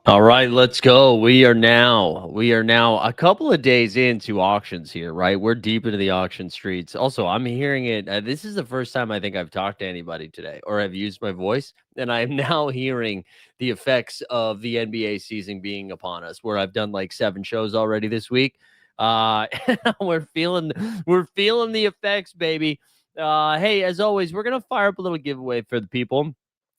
All right, let's go. We are now a couple of days into auctions here, right? We're deep into the auction streets. Also, I'm hearing it. This is the first time I think I've talked to anybody today or have used my voice, and I am now hearing the effects of the NBA season being upon us. Where I've done like 7 shows already this week. We're feeling the effects, baby. Hey, as always, we're gonna fire up a little giveaway for the people.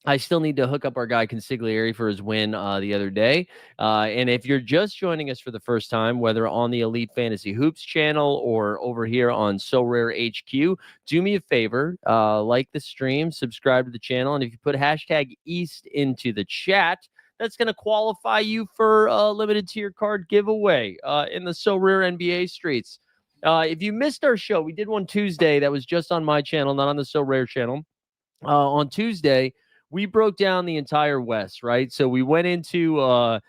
I still need to hook up our guy Consigliere for his win the other day. And if you're just joining us for the first time, whether on the Elite Fantasy Hoops channel or over here on Sorare HQ, do me a favor, like the stream, subscribe to the channel, and if you put hashtag East into the chat, that's going to qualify you for a limited tier card giveaway in the Sorare NBA streets. If you missed our show, we did one Tuesday that was just on my channel, not on the Sorare channel. On Tuesday, we broke down the entire West, right? So we went into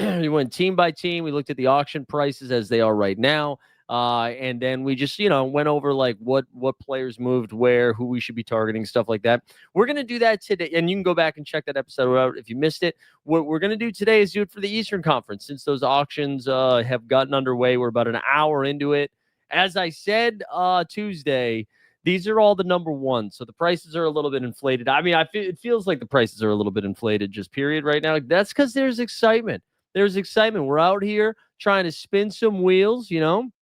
we went team by team. We looked at the auction prices as they are right now. And then we just, went over like what players moved where, who we should be targeting, stuff like that. We're gonna do that today, and you can go back and check that episode out if you missed it. What we're gonna do today is do it for the Eastern Conference, since those auctions have gotten underway. We're about an hour into it. As I said Tuesday, these are all the number ones, so the prices are a little bit inflated. I mean, it feels like the prices are a little bit inflated, just period, right now. That's because there's excitement. There's excitement. We're out here trying to spin some wheels. Who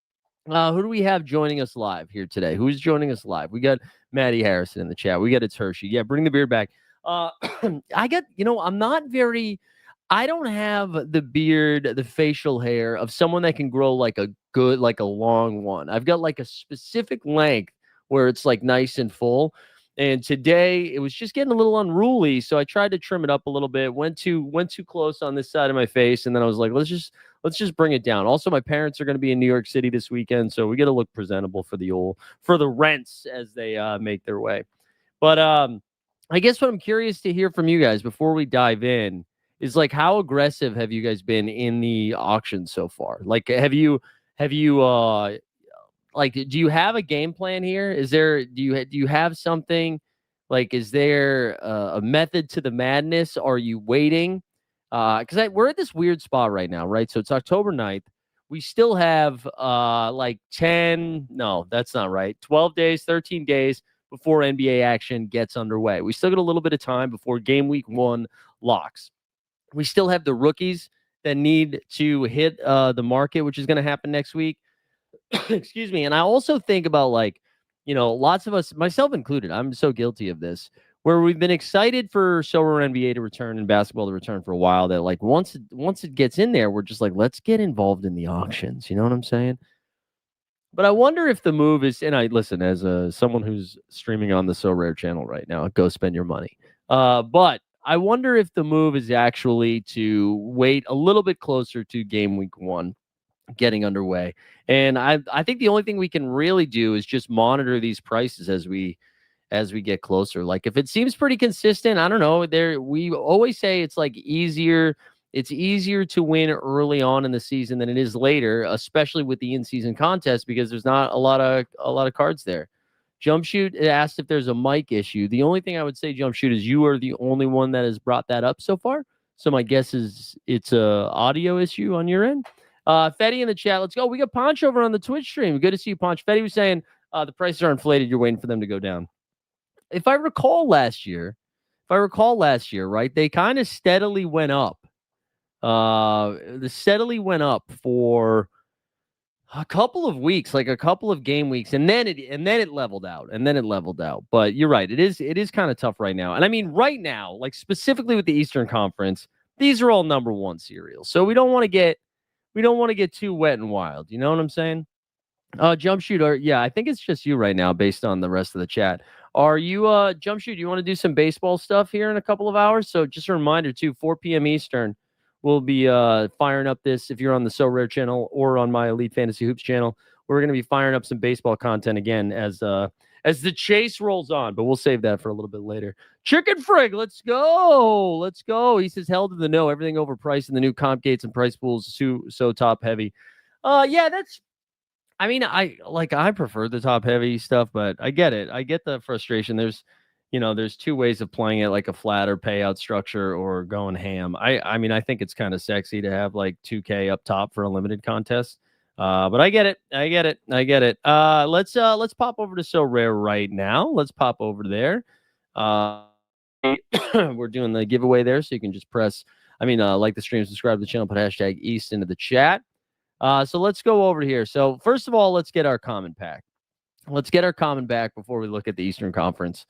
do we have joining us live here today? Who's joining us live? We got Maddie Harrison in the chat. We got It's Hershey. Yeah, bring the beard back. Uh, I got, I'm not very. I don't have the beard, the facial hair of someone that can grow like a good, like a long one. I've got like a specific length where it's like nice and full. And today it was just getting a little unruly, so I tried to trim it up a little bit. Went too close on this side of my face, and then I was like, let's just bring it down. Also, my parents are going to be in New York City this weekend, so we got to look presentable for the rents as they make their way. But I guess what I'm curious to hear from you guys before we dive in is like how aggressive have you guys been in the auction so far? Like have you like do you have a game plan here? Do you have something like is there a method to the madness? Are you waiting? Cuz we're at this weird spot right now, right? So it's October 9th. We still have like 10, no, that's not right. 12 days, 13 days before NBA action gets underway. We still got a little bit of time before game week 1 locks. We still have the rookies that need to hit the market, which is going to happen next week. Excuse me. And I also think about like, lots of us, myself included, I'm so guilty of this, where we've been excited for Solar NBA to return and basketball to return for a while. That like once it gets in there, we're just like, let's get involved in the auctions. You know what I'm saying? But I wonder if the move is, and I listen as someone who's streaming on the So Rare channel right now. Go spend your money. But I wonder if the move is actually to wait a little bit closer to game week 1 getting underway. And I think the only thing we can really do is just monitor these prices as we get closer. Like if it seems pretty consistent, I don't know. We always say it's easier to win early on in the season than it is later, especially with the in-season contest because there's not a lot of cards there. Jump Shoot asked if there's a mic issue. The only thing I would say, Jump Shoot, is you are the only one that has brought that up so far. So my guess is it's a audio issue on your end. Fetty in the chat. Let's go. We got Ponch over on the Twitch stream. Good to see you, Ponch. Fetty was saying the prices are inflated. You're waiting for them to go down. If I recall last year, right, they kind of steadily went up. The steadily went up for a couple of weeks, like a couple of game weeks, and then it leveled out. But you're right, it is kind of tough right now. And I mean, right now, like specifically with the Eastern Conference, these are all number one cereals. So we don't want to get too wet and wild. You know what I'm saying? Jump Shooter, yeah, I think it's just you right now based on the rest of the chat. Are you Jump Shoot, you want to do some baseball stuff here in a couple of hours? So just a reminder too, 4 p.m. Eastern, we'll be firing up this if you're on the So Rare channel or on my Elite Fantasy Hoops channel. We're going to be firing up some baseball content again as the chase rolls on, but we'll save that for a little bit later. Chicken Frig, let's go. Let's go. He says held to the no, everything overpriced in the new comp gates and price pools so top heavy. Yeah, I mean, I prefer the top heavy stuff, but I get it. I get the frustration. there's two ways of playing it, like a flatter payout structure or going ham. I mean, I think it's kind of sexy to have like 2K up top for a limited contest. But I get it. I get it. I get it. Let's pop over to Sorare right now. Let's pop over there. Uh, we're doing the giveaway there, so you can just press. Like the stream, subscribe to the channel, put hashtag East into the chat. So let's go over here. So first of all, let's get our common pack. Let's get our common back before we look at the Eastern Conference.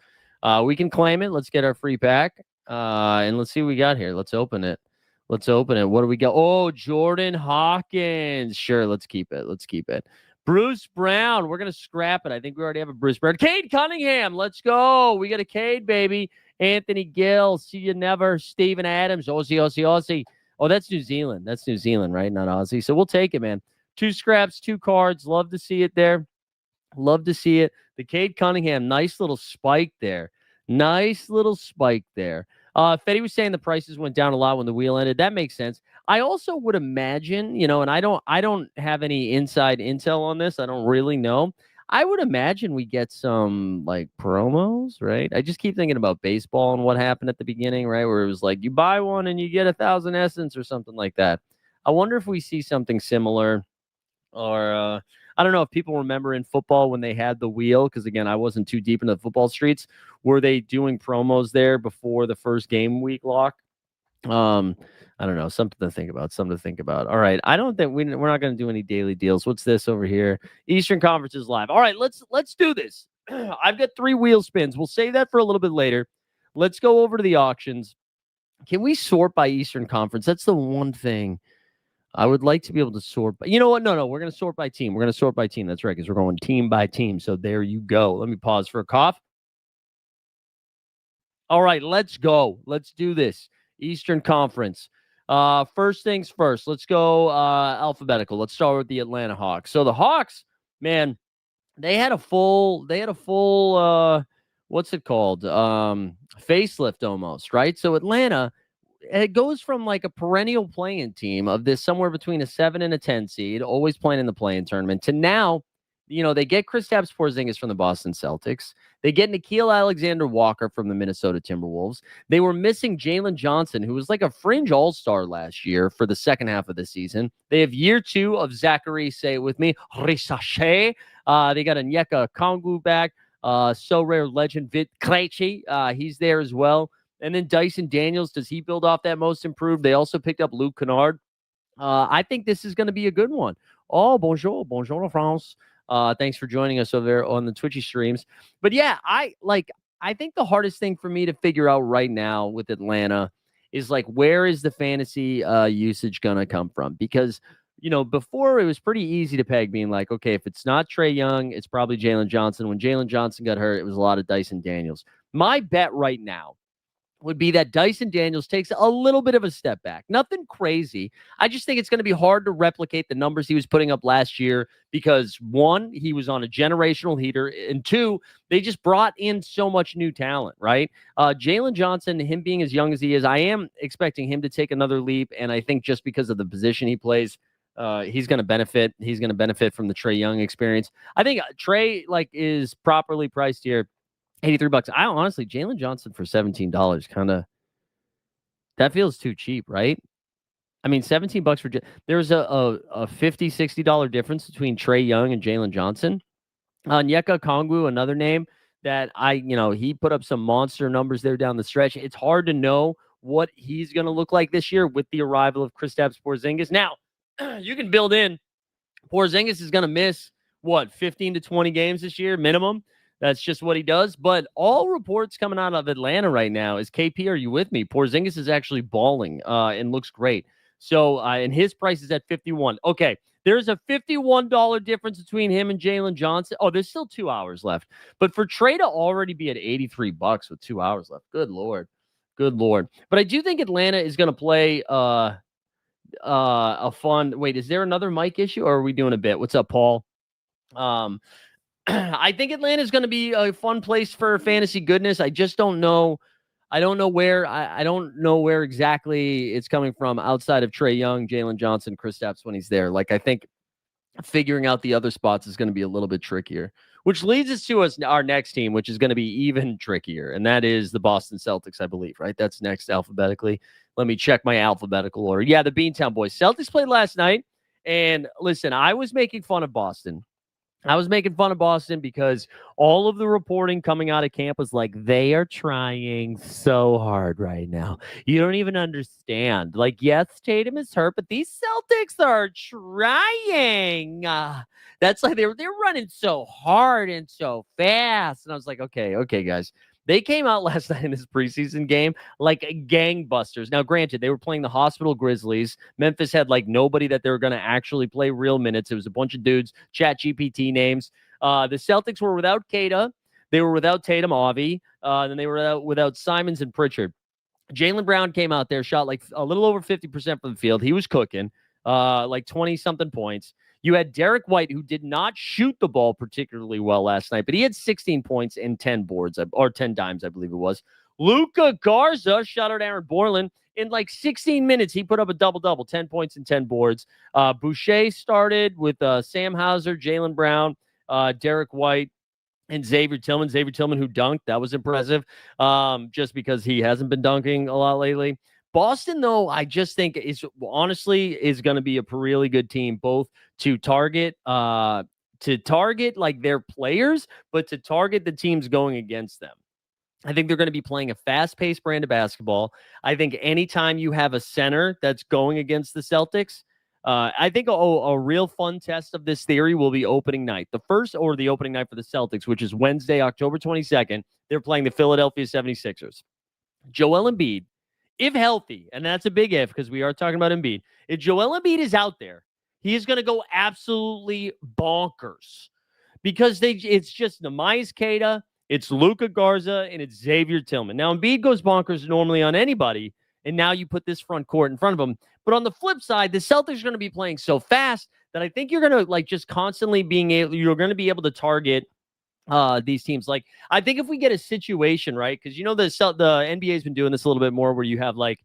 We can claim it. Let's get our free pack. And let's see what we got here. Let's open it. Let's open it. What do we got? Oh, Jordan Hawkins. Sure, let's keep it. Let's keep it. Bruce Brown. We're going to scrap it. I think we already have a Bruce Brown. Cade Cunningham. Let's go. We got a Cade, baby. Anthony Gill. See you never. Steven Adams. Aussie. Oh, that's New Zealand. That's New Zealand, right? Not Aussie. So we'll take it, man. 2 scraps, 2 cards. Love to see it there. Love to see it. The Cade Cunningham, nice little spike there. Nice little spike there. Fetty was saying the prices went down a lot when the wheel ended. That makes sense. I also would imagine, and I don't have any inside intel on this. I don't really know. I would imagine we get some like promos, right? I just keep thinking about baseball and what happened at the beginning, right? Where it was like you buy one and you get 1,000 essence or something like that. I wonder if we see something similar, or I don't know if people remember in football when they had the wheel, because again, I wasn't too deep into the football streets. Were they doing promos there before the first game week lock? I don't know. Something to think about. Something to think about. All right. I don't think we're not going to do any daily deals. What's this over here? Eastern Conference is live. All right. Let's do this. I've got 3 wheel spins. We'll save that for a little bit later. Let's go over to the auctions. Can we sort by Eastern Conference? That's the one thing I would like to be able to sort. But you know what? No. We're going to sort by team. We're going to sort by team. That's right, because we're going team by team. So there you go. Let me pause for a cough. All right, let's go. Let's do this. Eastern Conference. First things first. Let's go alphabetical. Let's start with the Atlanta Hawks. So the Hawks, man, they had a full what's it called? Facelift almost, right? So Atlanta, it goes from like a perennial playing team of this somewhere between a 7 and a 10 seed, always playing in the play-in tournament, to now, they get Kristaps Porzingis from the Boston Celtics. They get Nickeil Alexander-Walker from the Minnesota Timberwolves. They were missing Jalen Johnson, who was like a fringe all-star last year for the second half of the season. They have year 2 of Zachary, say it with me, Risache. They got Onyeka Okongwu back. So rare legend Vit Krejci. He's there as well. And then Dyson Daniels, does he build off that most improved? They also picked up Luke Kennard. I think this is going to be a good one. Oh, bonjour France. Thanks for joining us over there on the Twitchy streams. But yeah, I think the hardest thing for me to figure out right now with Atlanta is like, where is the fantasy usage going to come from? Because, before it was pretty easy to peg, being like, okay, if it's not Trae Young, it's probably Jalen Johnson. When Jalen Johnson got hurt, it was a lot of Dyson Daniels. My bet right now would be that Dyson Daniels takes a little bit of a step back. Nothing crazy. I just think it's going to be hard to replicate the numbers he was putting up last year because, 1, he was on a generational heater, and 2, they just brought in so much new talent, right? Jalen Johnson, him being as young as he is, I am expecting him to take another leap, and I think just because of the position he plays, he's going to benefit. He's going to benefit from the Trae Young experience. I think Trae is properly priced here. $83. I honestly, Jalen Johnson for $17 kind of, that feels too cheap, right? I mean, $17 for there's a $50, $60 difference between Trae Young and Jalen Johnson. Onyeka Okongwu, another name that he put up some monster numbers there down the stretch. It's hard to know what he's going to look like this year with the arrival of Kristaps Porzingis. Now, you can build in Porzingis is going to miss 15 to 20 games this year minimum. That's just what he does. But all reports coming out of Atlanta right now is, KP, are you with me? Porzingis is actually balling and looks great. So, and his price is at 51. Okay, there's a $51 difference between him and Jalen Johnson. Oh, there's still 2 hours left. But for Trae to already be at $83 with 2 hours left, good Lord. Good Lord. But I do think Atlanta is going to play a fun. Wait, is there another mic issue, or are we doing a bit? What's up, Paul? I think Atlanta is going to be a fun place for fantasy goodness. I just don't know. I don't know where. I don't know where exactly it's coming from outside of Trae Young, Jalen Johnson, Kristaps when he's there. Like, I think figuring out the other spots is going to be a little bit trickier. which leads us to our next team, which is going to be even trickier, and that is the Boston Celtics, I believe, right? That's next alphabetically. Let me check my alphabetical order. Yeah, the Beantown Boys. Celtics played last night, and listen, I was making fun of Boston. Because all of the reporting coming out of camp was like, they are trying so hard right now. You don't even understand. Like, yes, Tatum is hurt, but these Celtics are trying. That's like they're running so hard and so fast. And I was like, okay, guys. They came out last night in this preseason game like gangbusters. Now, granted, they were playing the Hospital Grizzlies. Memphis had like nobody that they were going to actually play real minutes. It was a bunch of dudes, chat GPT names. The Celtics were without Kata. They were without Tatum, Avi. Then they were without Simons and Pritchard. Jaylen Brown came out there, shot like a little over 50% from the field. He was cooking, like 20-something points. You had Derek White, who did not shoot the ball particularly well last night, but he had 16 points and 10 boards, or 10 dimes, I believe it was. Luka Garza, shout out Aaron Borland. In like 16 minutes, he put up a double-double, 10 points and 10 boards. Boucher started with Sam Hauser, Jaylen Brown, Derek White, and Xavier Tillman, who dunked. That was impressive, just because he hasn't been dunking a lot lately. Boston, though, I just think is going to be a really good team, both to target like their players, but to target the teams going against them. I think they're going to be playing a fast-paced brand of basketball. I think anytime you have a center that's going against the Celtics, I think a real fun test of this theory will be opening night. The opening night for the Celtics, which is Wednesday, October 22nd. They're playing the Philadelphia 76ers. Joel Embiid, if healthy, and that's a big if because we are talking about Embiid, if Joel Embiid is out there, he is going to go absolutely bonkers because it's just Neemias Queta, it's Luka Garza, and it's Xavier Tillman. Now, Embiid goes bonkers normally on anybody, and now you put this front court in front of him. But on the flip side, the Celtics are going to be playing so fast that I think you're going to like just constantly you're going to be able to target these teams. Like, I think if we get a situation, right, because the NBA has been doing this a little bit more where you have like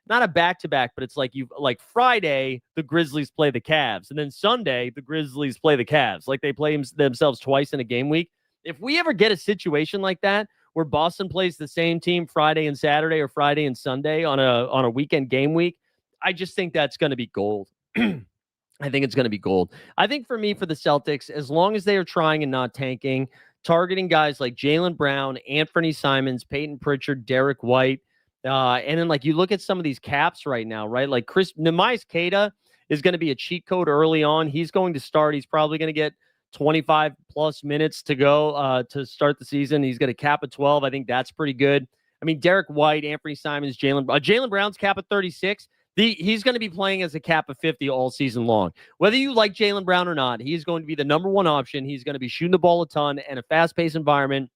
not a back-to-back, but it's like Friday, the Grizzlies play the Cavs, and then Sunday, the Grizzlies play the Cavs. Like they play themselves twice in a game week. If we ever get a situation like that where Boston plays the same team Friday and Saturday or Friday and Sunday on a weekend game week, I just think that's going to be gold. I think it's going to be gold. I think for me, for the Celtics, as long as they are trying and not tanking, targeting guys like Jaylen Brown, Anthony Simons, Peyton Pritchard, Derek White, and then like you look at some of these caps right now, right? Like Neemias Queta is going to be a cheat code early on. He's going to start. He's probably going to get 25 plus minutes to go to start the season. He's got a cap of 12. I think that's pretty good. I mean, Derek White, Anthony Simons, Jaylen Brown's cap of 36. He's going to be playing as a cap of 50 all season long. Whether you like Jaylen Brown or not, he's going to be the number one option. He's going to be shooting the ball a ton and a fast-paced environment.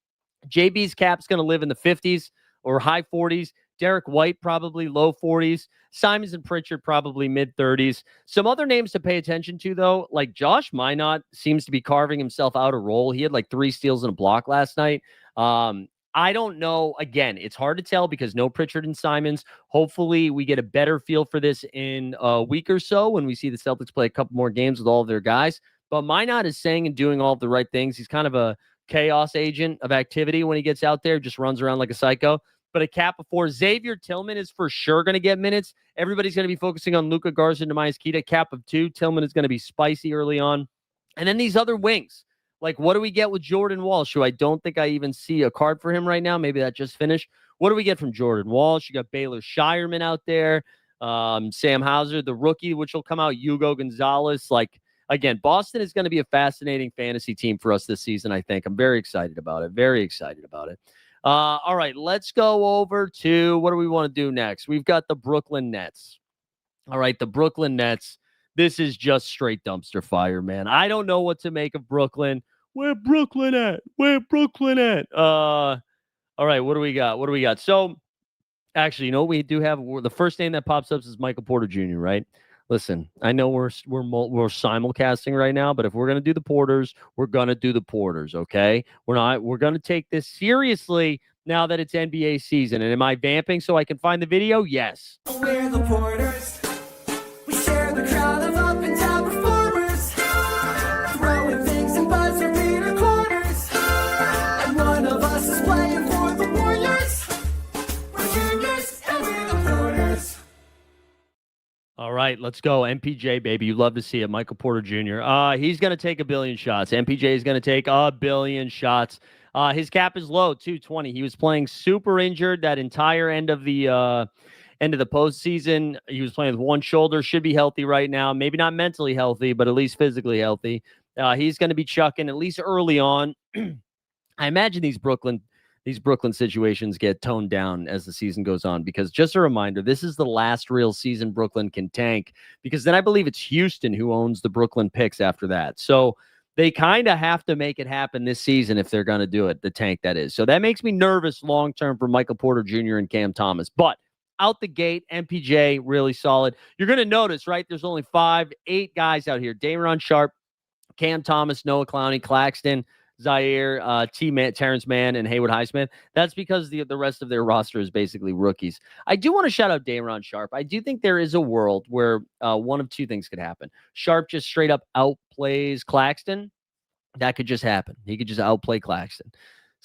JB's cap's going to live in the 50s or high 40s. Derek White probably low 40s. Simons and Pritchard probably mid-30s. Some other names to pay attention to, though, like Josh Minot seems to be carving himself out a role. He had like 3 steals and a block last night. I don't know. Again, it's hard to tell because no Pritchard and Simons. Hopefully, we get a better feel for this in a week or so when we see the Celtics play a couple more games with all of their guys. But Minot is saying and doing all of the right things. He's kind of a chaos agent of activity when he gets out there, just runs around like a psycho. But a cap of 4. Xavier Tillman is for sure going to get minutes. Everybody's going to be focusing on Luka Garza and Neemias Queta. Cap of 2. Tillman is going to be spicy early on. And then these other wings. Like, what do we get with Jordan Walsh, who I don't think I even see a card for him right now. Maybe that just finished. What do we get from Jordan Walsh? You got Baylor Shireman out there. Sam Hauser, the rookie, which will come out. Hugo Gonzalez. Like, again, Boston is going to be a fascinating fantasy team for us this season, I think. I'm very excited about it. Very excited about it. All right, let's go over to what do we want to do next? We've got the Brooklyn Nets. All right, the Brooklyn Nets. This is just straight dumpster fire, man. I don't know what to make of Brooklyn. Where Brooklyn at? Where Brooklyn at? All right, what do we got? So, actually, you know what we do have? The first name that pops up is Michael Porter Jr., right? Listen, I know we're simulcasting right now, but if we're gonna do the Porters, we're gonna do the Porters, okay? We're gonna take this seriously now that it's NBA season. And am I vamping so I can find the video? Yes. We're the Porters. We share the crowd of up and down performers, throwing things and buzzer beater corners. right, let's go. MPJ, baby. You love to see it. Michael Porter Jr. He's going to take a billion shots. MPJ is going to take a billion shots. His cap is low, 220. He was playing super injured that entire end of the postseason. He was playing with one shoulder, should be healthy right now. Maybe not mentally healthy, but at least physically healthy. He's going to be chucking at least early on. I imagine these Brooklyn situations get toned down as the season goes on, because just a reminder, this is the last real season Brooklyn can tank, because then I believe it's Houston who owns the Brooklyn picks after that. So they kind of have to make it happen this season if they're going to do it, the tank that is. So that makes me nervous long term for Michael Porter Jr. and Cam Thomas. But out the gate, MPJ really solid. You're going to notice, right? There's only 8 guys out here. Day'Ron Sharpe, Cam Thomas, Noah Clowney, Claxton, Zaire, Terrence Mann, and Haywood Highsmith. That's because the rest of their roster is basically rookies. I do want to shout out Day'Ron Sharpe. I do think there is a world where one of two things could happen. Sharpe just straight up outplays Claxton. That could just happen. He could just outplay Claxton.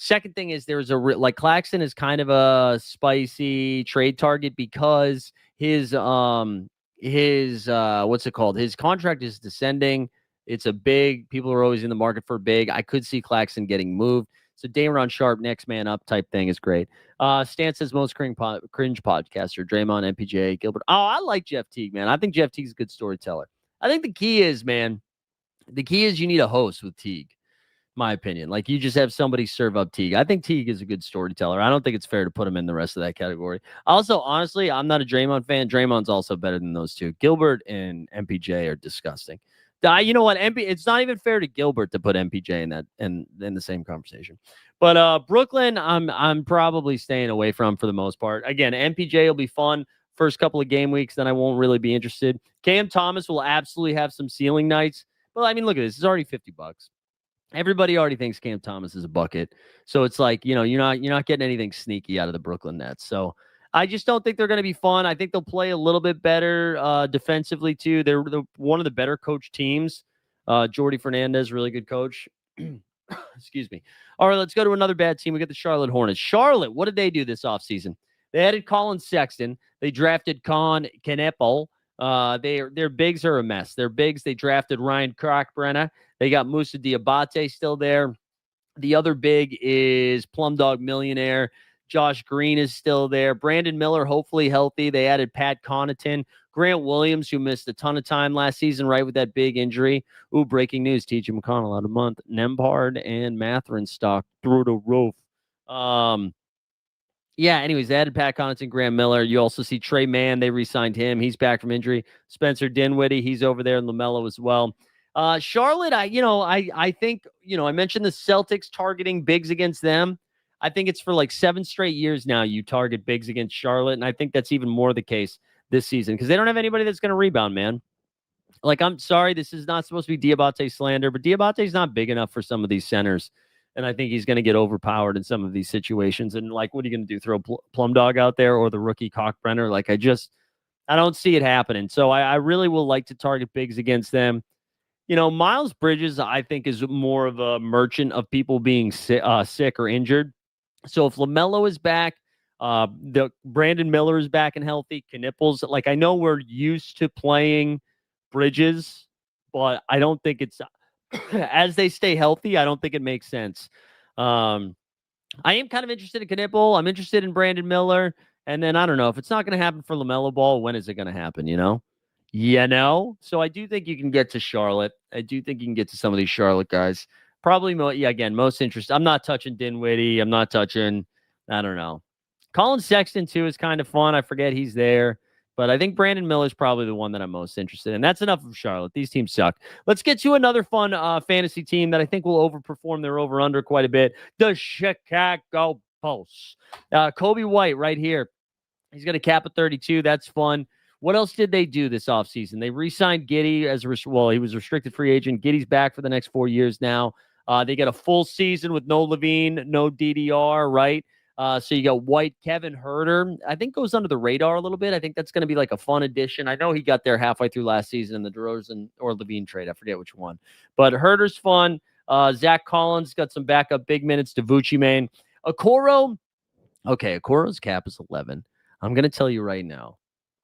Second thing is there's like Claxton is kind of a spicy trade target because his what's it called? His contract is descending. It's a big. People are always in the market for big. I could see Claxton getting moved. So Day'Ron Sharpe, next man up type thing is great. Stan says most cringe podcaster, Draymond, MPJ, Gilbert. Oh, I like Jeff Teague, man. I think Jeff Teague's a good storyteller. I think the key is, man, you need a host with Teague, my opinion. Like, you just have somebody serve up Teague. I think Teague is a good storyteller. I don't think it's fair to put him in the rest of that category. Also, honestly, I'm not a Draymond fan. Draymond's also better than those two. Gilbert and MPJ are disgusting. You know what? It's not even fair to Gilbert to put MPJ in that in the same conversation. But Brooklyn, I'm probably staying away from for the most part. Again, MPJ will be fun first couple of game weeks, then I won't really be interested. Cam Thomas will absolutely have some ceiling nights. Well, I mean, look at this. It's already $50. Everybody already thinks Cam Thomas is a bucket. So it's like, you're not getting anything sneaky out of the Brooklyn Nets. So I just don't think they're going to be fun. I think they'll play a little bit better defensively too. They're one of the better coached teams. Jordy Fernandez, really good coach. Excuse me. All right, let's go to another bad team. We got the Charlotte Hornets. Charlotte, what did they do this offseason? They added Colin Sexton. They drafted Kneppel. Their bigs are a mess. Their bigs, they drafted Ryan Kalkbrenner. They got Moussa Diabate still there. The other big is Plum Dog Millionaire. Josh Green is still there. Brandon Miller, hopefully healthy. They added Pat Connaughton. Grant Williams, who missed a ton of time last season, right, with that big injury. Ooh, breaking news. T.J. McConnell out a month. Nembhard and Matherin stock through the roof. Yeah, anyways, they added Pat Connaughton, Graham Miller. You also see Trey Mann. They re-signed him. He's back from injury. Spencer Dinwiddie, he's over there, and LaMelo as well. Charlotte, I think, I mentioned the Celtics targeting bigs against them. I think it's for like 7 straight years now you target bigs against Charlotte, and I think that's even more the case this season because they don't have anybody that's going to rebound, man. Like, I'm sorry, this is not supposed to be Diabate slander, but Diabate's not big enough for some of these centers. And I think he's going to get overpowered in some of these situations. And, like, what are you going to do? Throw Plum Dog out there or the rookie Kalkbrenner? Like, I don't see it happening. So I really will like to target bigs against them. Miles Bridges, I think, is more of a merchant of people being sick or injured. So if LaMelo is back, the Brandon Miller is back and healthy, Knipples, like, I know we're used to playing Bridges, but I don't think it's as they stay healthy. I don't think it makes sense. I am kind of interested in Knipple. I'm interested in Brandon Miller. And then I don't know if it's not going to happen for LaMelo Ball. When is it going to happen? So I do think you can get to Charlotte. I do think you can get to some of these Charlotte guys. Probably, most interested. I'm not touching Dinwiddie. I'm not touching, I don't know. Colin Sexton, too, is kind of fun. I forget he's there. But I think Brandon Miller is probably the one that I'm most interested in. That's enough of Charlotte. These teams suck. Let's get to another fun fantasy team that I think will overperform their over-under quite a bit. The Chicago Bulls. Kobe White right here. He's got a cap of 32. That's fun. What else did they do this offseason? They re-signed Giddey he was a restricted free agent. Giddey's back for the next 4 years now. They get a full season with no Levine, no DDR, right? So you got White, Kevin Huerter. I think goes under the radar a little bit. I think that's going to be like a fun addition. I know he got there halfway through last season in the DeRozan or Levine trade. I forget which one. But Huerter's fun. Zach Collins got some backup big minutes to Vucci, man. Okoro's cap is 11. I'm going to tell you right now.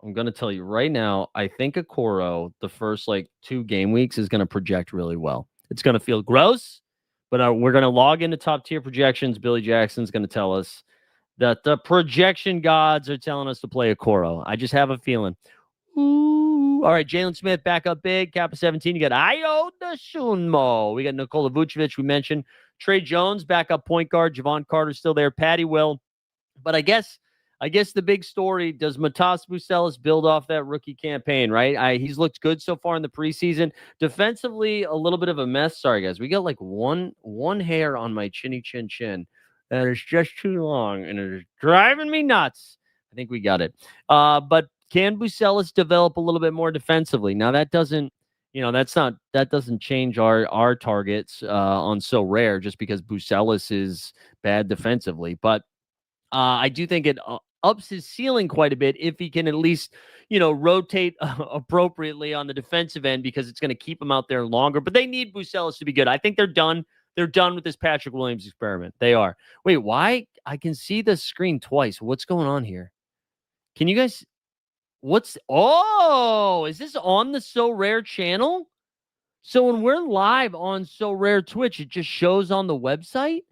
I'm going to tell you right now, I think Okoro, the first like 2 game weeks, is going to project really well. It's going to feel gross, but we're going to log into top tier projections. Billy Jackson's going to tell us that the projection gods are telling us to play Okoro. I just have a feeling. Ooh. All right, Jalen Smith back up big. Kappa 17. You got Ayo Sunmo. We got Nikola Vucevic, we mentioned. Trey Jones, backup point guard. Javon Carter's still there. Patty Will. But I guess the big story, does Matas Bucelis build off that rookie campaign, right? He's looked good so far in the preseason. Defensively, a little bit of a mess. Sorry, guys. We got like one hair on my chinny chin. That is just too long, and it is driving me nuts. I think we got it. But can Bucelis develop a little bit more defensively? Now, that doesn't change our targets on Sorare just because Bucelis is bad defensively. But I do think it ups his ceiling quite a bit if he can at least, rotate appropriately on the defensive end, because it's going to keep him out there longer. But they need Bucelis to be good. I think they're done. They're done with this Patrick Williams experiment. They are. Wait, why? I can see the screen twice. What's going on here? Can you guys? Is this on the So Rare channel? So when we're live on So Rare Twitch, it just shows on the website?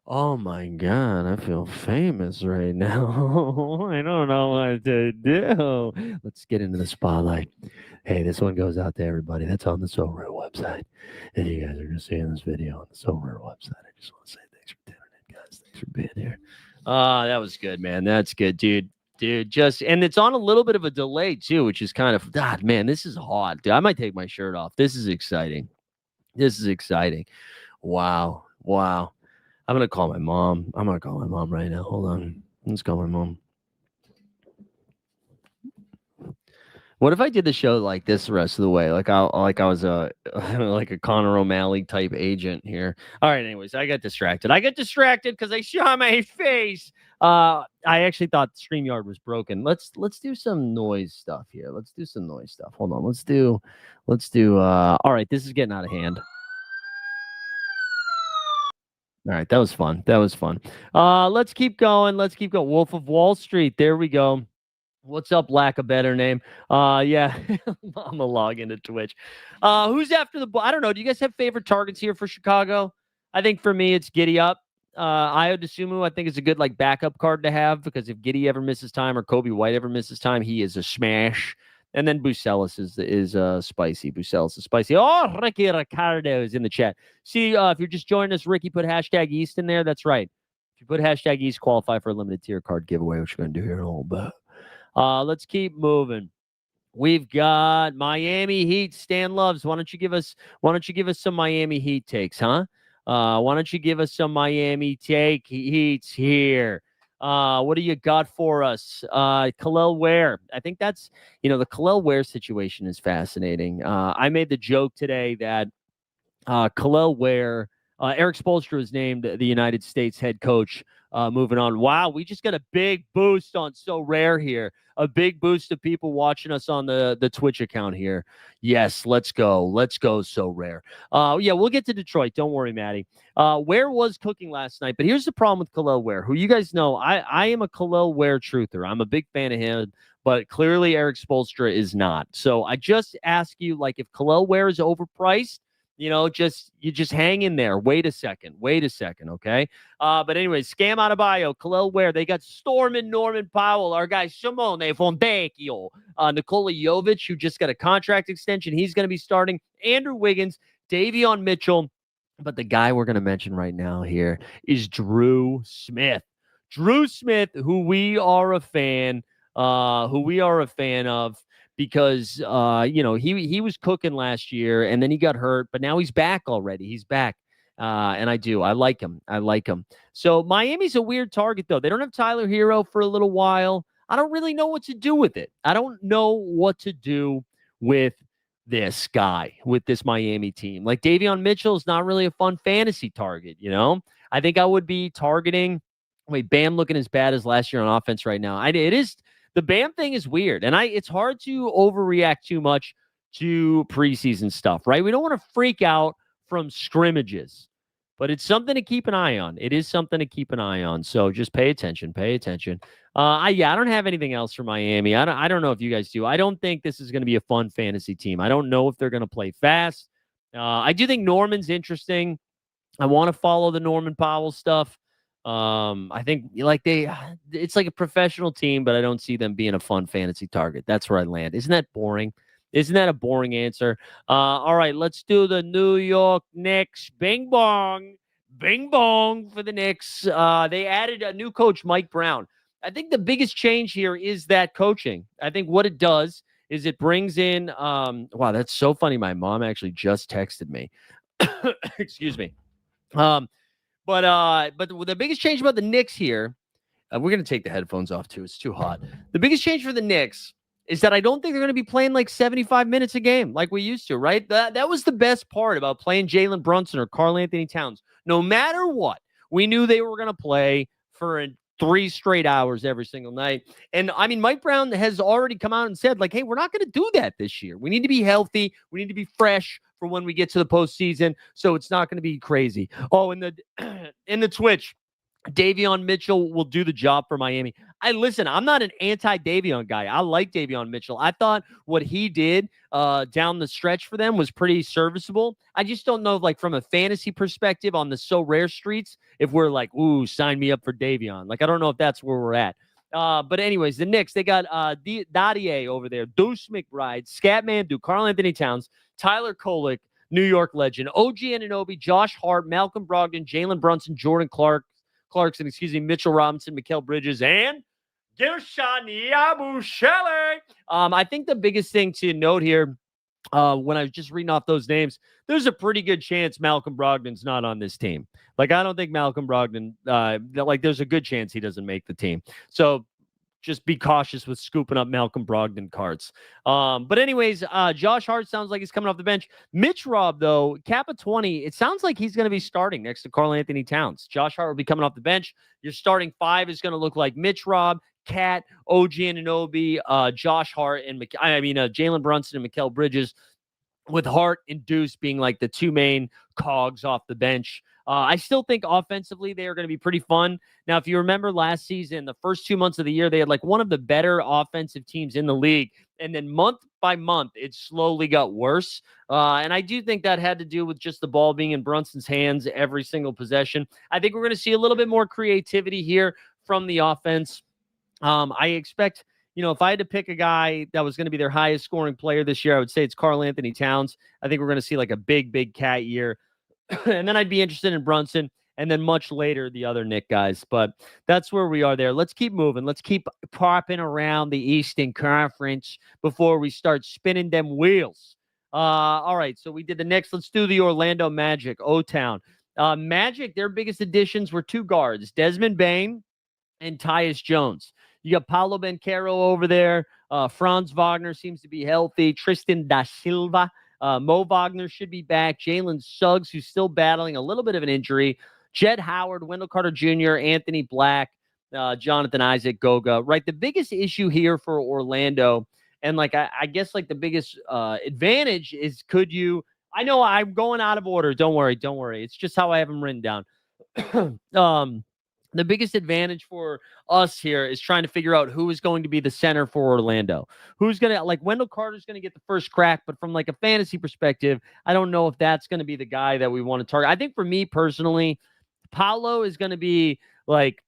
Oh my God, I feel famous right now. I don't know what to do. Let's get into the spotlight. Hey, this one goes out to everybody that's on the So Rare website. And you guys are just seeing this video on the So Rare website. I just want to say thanks for tuning in, guys. Thanks for being here. That was good, man. That's good, dude. And it's on a little bit of a delay too, which is kind of, God, man, this is hot. Dude, I might take my shirt off. This is exciting. Wow. I'm going to call my mom. I'm going to call my mom right now. Hold on. Let's call my mom. What if I did the show like this the rest of the way? Like I was a like a Conor O'Malley type agent here. All right, anyways, I got distracted because I saw my face. I actually thought StreamYard was broken. Let's do some noise stuff here. Hold on. Let's do all right, this is getting out of hand. All right, that was fun. Let's keep going. Wolf of Wall Street. There we go. What's up, lack of better name? Yeah, I'm gonna log into Twitch. Who's after the ball? I don't know. Do you guys have favorite targets here for Chicago? I think for me, it's Giddy Up. Ayo Dosunmu, I think, is a good like backup card to have, because if Giddy ever misses time or Kobe White ever misses time, he is a smash. And then Bucelis is spicy. Bucelis is spicy. Oh, Ricky Ricardo is in the chat. See, if you're just joining us, Ricky put hashtag East in there. That's right. If you put hashtag East, qualify for a limited tier card giveaway, which we're going to do here in a little bit. Let's keep moving. We've got Miami Heat. Stan Loves. Why don't you give us some Miami Heat takes, huh? Why don't you give us some Miami Heats here? What do you got for us? Khalil Ware. I think that's, the Khalil Ware situation is fascinating. I made the joke today that Khalil Ware, Eric Spoelstra is named the United States head coach. Moving on. Wow, we just got a big boost on So Rare here. A big boost of people watching us on the Twitch account here. Yes, let's go. So Rare. Yeah, we'll get to Detroit. Don't worry, Maddie. Ware was cooking last night, but here's the problem with Khalil Ware, who you guys know, I am a Khalil Ware truther. I'm a big fan of him, but clearly Eric Spoelstra is not. So I just ask you, like, if Khalil Ware is overpriced, you just hang in there. Wait a second, okay? But anyway, scam out of bio, Khalil Ware. They got Storm and Norman Powell, our guy Simone Fontecchio, Nikola Jovic, who just got a contract extension. He's going to be starting. Andrew Wiggins, Davion Mitchell. But the guy we're going to mention right now here is Drew Smith. Drew Smith, who we are a fan of, because he was cooking last year and then he got hurt, but now he's back already. He's back. And I like him. So Miami's a weird target, though. They don't have Tyler Hero for a little while. I don't really know what to do with it. I don't know what to do with this guy, with this Miami team. Like, Davion Mitchell is not really a fun fantasy target, I think I would be targeting. Wait, Bam looking as bad as last year on offense right now. It is. The Bam thing is weird, and it's hard to overreact too much to preseason stuff, right? We don't want to freak out from scrimmages. but it's something to keep an eye on. It is something to keep an eye on. So just pay attention. Pay attention. I don't have anything else for Miami. I don't know if you guys do. I don't think this is going to be a fun fantasy team. I don't know if they're going to play fast. I do think Norman's interesting. I want to follow the Norman Powell stuff. I think it's like a professional team, but I don't see them being a fun fantasy target. That's where I land. Isn't that boring? Isn't that a boring answer? All right, let's do the New York Knicks. Bing bong for the Knicks. They added a new coach, Mike Brown. I think the biggest change here is that coaching. I think what it does is it brings in. Wow, that's so funny. My mom actually just texted me. Excuse me. Um, but the biggest change about the Knicks here, we're gonna take the headphones off too. It's too hot. The biggest change for the Knicks is that I don't think they're gonna be playing like 75 minutes a game like we used to, right? That was the best part about playing Jalen Brunson or Karl Anthony Towns. No matter what, we knew they were gonna play for 3 straight hours every single night. And I mean, Mike Brown has already come out and said, like, hey, we're not going to do that this year. We need to be healthy. We need to be fresh for when we get to the postseason. So it's not going to be crazy. Oh, and in the Twitch, Davion Mitchell will do the job for Miami. I'm not an anti-Davion guy. I like Davion Mitchell. I thought what he did down the stretch for them was pretty serviceable. I just don't know, like, from a fantasy perspective on the Sorare streets, if we're like, ooh, sign me up for Davion. Like, I don't know if that's where we're at. But anyways, the Knicks, they got Dadier over there, Deuce McBride, Scatman Duke, Karl Anthony Towns, Tyler Kolek, New York legend, OG Anunoby, Josh Hart, Malcolm Brogdon, Jalen Brunson, Jordan Clarkson, Mitchell Robinson, Mikal Bridges, and Gershon Yabusele. I think the biggest thing to note here, when I was just reading off those names, there's a pretty good chance Malcolm Brogdon's not on this team. Like, I don't think Malcolm Brogdon, there's a good chance he doesn't make the team. So just be cautious with scooping up Malcolm Brogdon cards. But anyways, Josh Hart sounds like he's coming off the bench. Mitch Robb, though, Kappa 20, it sounds like he's going to be starting next to Karl Anthony Towns. Josh Hart will be coming off the bench. Your starting five is going to look like Mitch Robb, Cat, OG Anunoby, Josh Hart, and Jalen Brunson and Mikal Bridges, with Hart and Deuce being like the two main cogs off the bench. I still think offensively they are going to be pretty fun. Now, if you remember last season, the first 2 months of the year, they had like one of the better offensive teams in the league. And then month by month, it slowly got worse. And I do think that had to do with just the ball being in Brunson's hands every single possession. I think we're going to see a little bit more creativity here from the offense. I expect, if I had to pick a guy that was going to be their highest scoring player this year, I would say it's Karl Anthony Towns. I think we're going to see like a big cat year. And then I'd be interested in Brunson, and then much later the other Nick guys. But that's where we are there. Let's keep moving. Let's keep popping around the Eastern Conference before we start spinning them wheels. All right, so we did the Knicks. Let's do the Orlando Magic, O-Town. Magic, their biggest additions were two guards, Desmond Bane and Tyus Jones. You got Paulo Banchero over there. Franz Wagner seems to be healthy. Tristan da Silva. Mo Wagner should be back. Jalen Suggs, who's still battling a little bit of an injury. Jed Howard, Wendell Carter Jr., Anthony Black, Jonathan Isaac, Goga. Right, the biggest issue here for Orlando, and like I guess like the biggest advantage is, could you? I know I'm going out of order. Don't worry. It's just how I have them written down. The biggest advantage for us here is trying to figure out who is going to be the center for Orlando. Who's going to, like, Wendell Carter's going to get the first crack, but from like a fantasy perspective, I don't know if that's going to be the guy that we want to target. I think for me personally, Paolo is going to be like,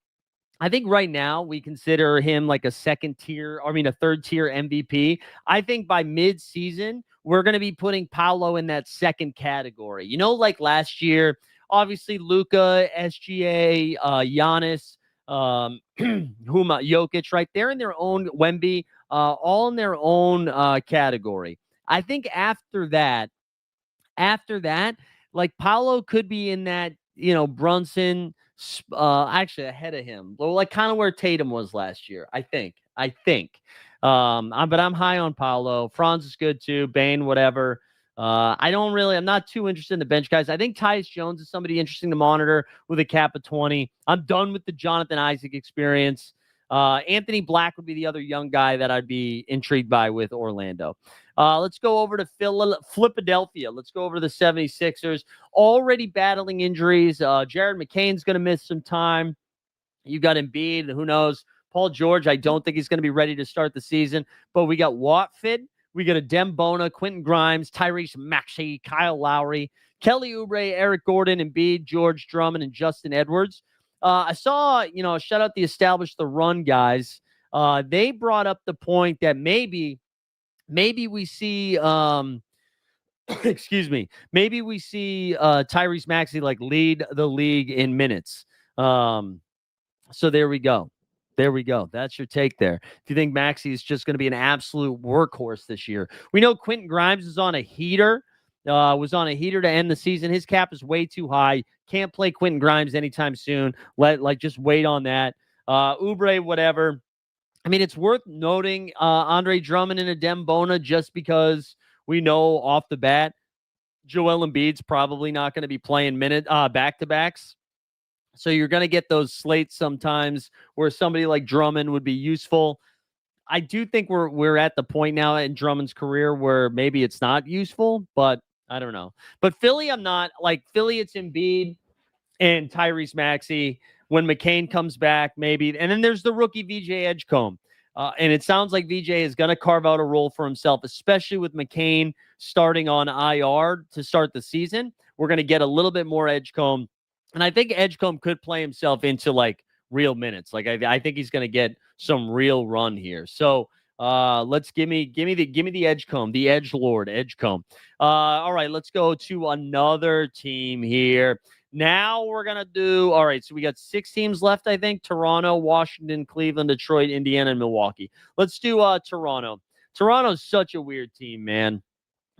I think right now we consider him like a third tier MVP. I think by mid-season, we're going to be putting Paolo in that second category. Like last year, obviously Luka, SGA, Giannis, Jokic, right? They're in their own, Wemby, all in their own category. I think after that, like Paolo could be in that, Brunson, actually ahead of him. Like kind of where Tatum was last year, I think. But I'm high on Paolo. Franz is good too. Bane, whatever. I'm not too interested in the bench guys. I think Tyus Jones is somebody interesting to monitor with a cap of 20. I'm done with the Jonathan Isaac experience. Anthony Black would be the other young guy that I'd be intrigued by with Orlando. Let's go over to Philadelphia. Let's go over to the 76ers. Already battling injuries. Jared McCain's going to miss some time. You got Embiid. Who knows? Paul George, I don't think he's going to be ready to start the season. But we got Watford. We got a Dembona, Quentin Grimes, Tyrese Maxey, Kyle Lowry, Kelly Oubre, Eric Gordon, Embiid, George Drummond, and Justin Edwards. I saw, shout out the Establish the Run guys. They brought up the point that maybe we see excuse me, maybe we see Tyrese Maxey like lead the league in minutes. So there we go. There we go. That's your take there. If you think Maxey is just going to be an absolute workhorse this year, we know Quentin Grimes is on a heater. Was on a heater to end the season. His cap is way too high. Can't play Quentin Grimes anytime soon. Just wait on that. Oubre, whatever. I mean, it's worth noting Andre Drummond and a Dembona just because we know off the bat Joel Embiid's probably not going to be playing back-to-backs. So you're going to get those slates sometimes where somebody like Drummond would be useful. I do think we're at the point now in Drummond's career where maybe it's not useful, but I don't know. But Philly, I'm not. Like Philly, it's Embiid and Tyrese Maxey. When McCain comes back, maybe. And then there's the rookie VJ Edgecombe. And it sounds like VJ is going to carve out a role for himself, especially with McCain starting on IR to start the season. We're going to get a little bit more Edgecombe. And I think Edgecombe could play himself into like real minutes. Like I think he's going to get some real run here. So let's give me the Edgecombe, the Edge Lord, Edgecombe. All right, let's go to another team here. Now we're going to do, all right, so we got 6 teams left, I think. Toronto, Washington, Cleveland, Detroit, Indiana, and Milwaukee. Let's do Toronto. Toronto's such a weird team, man.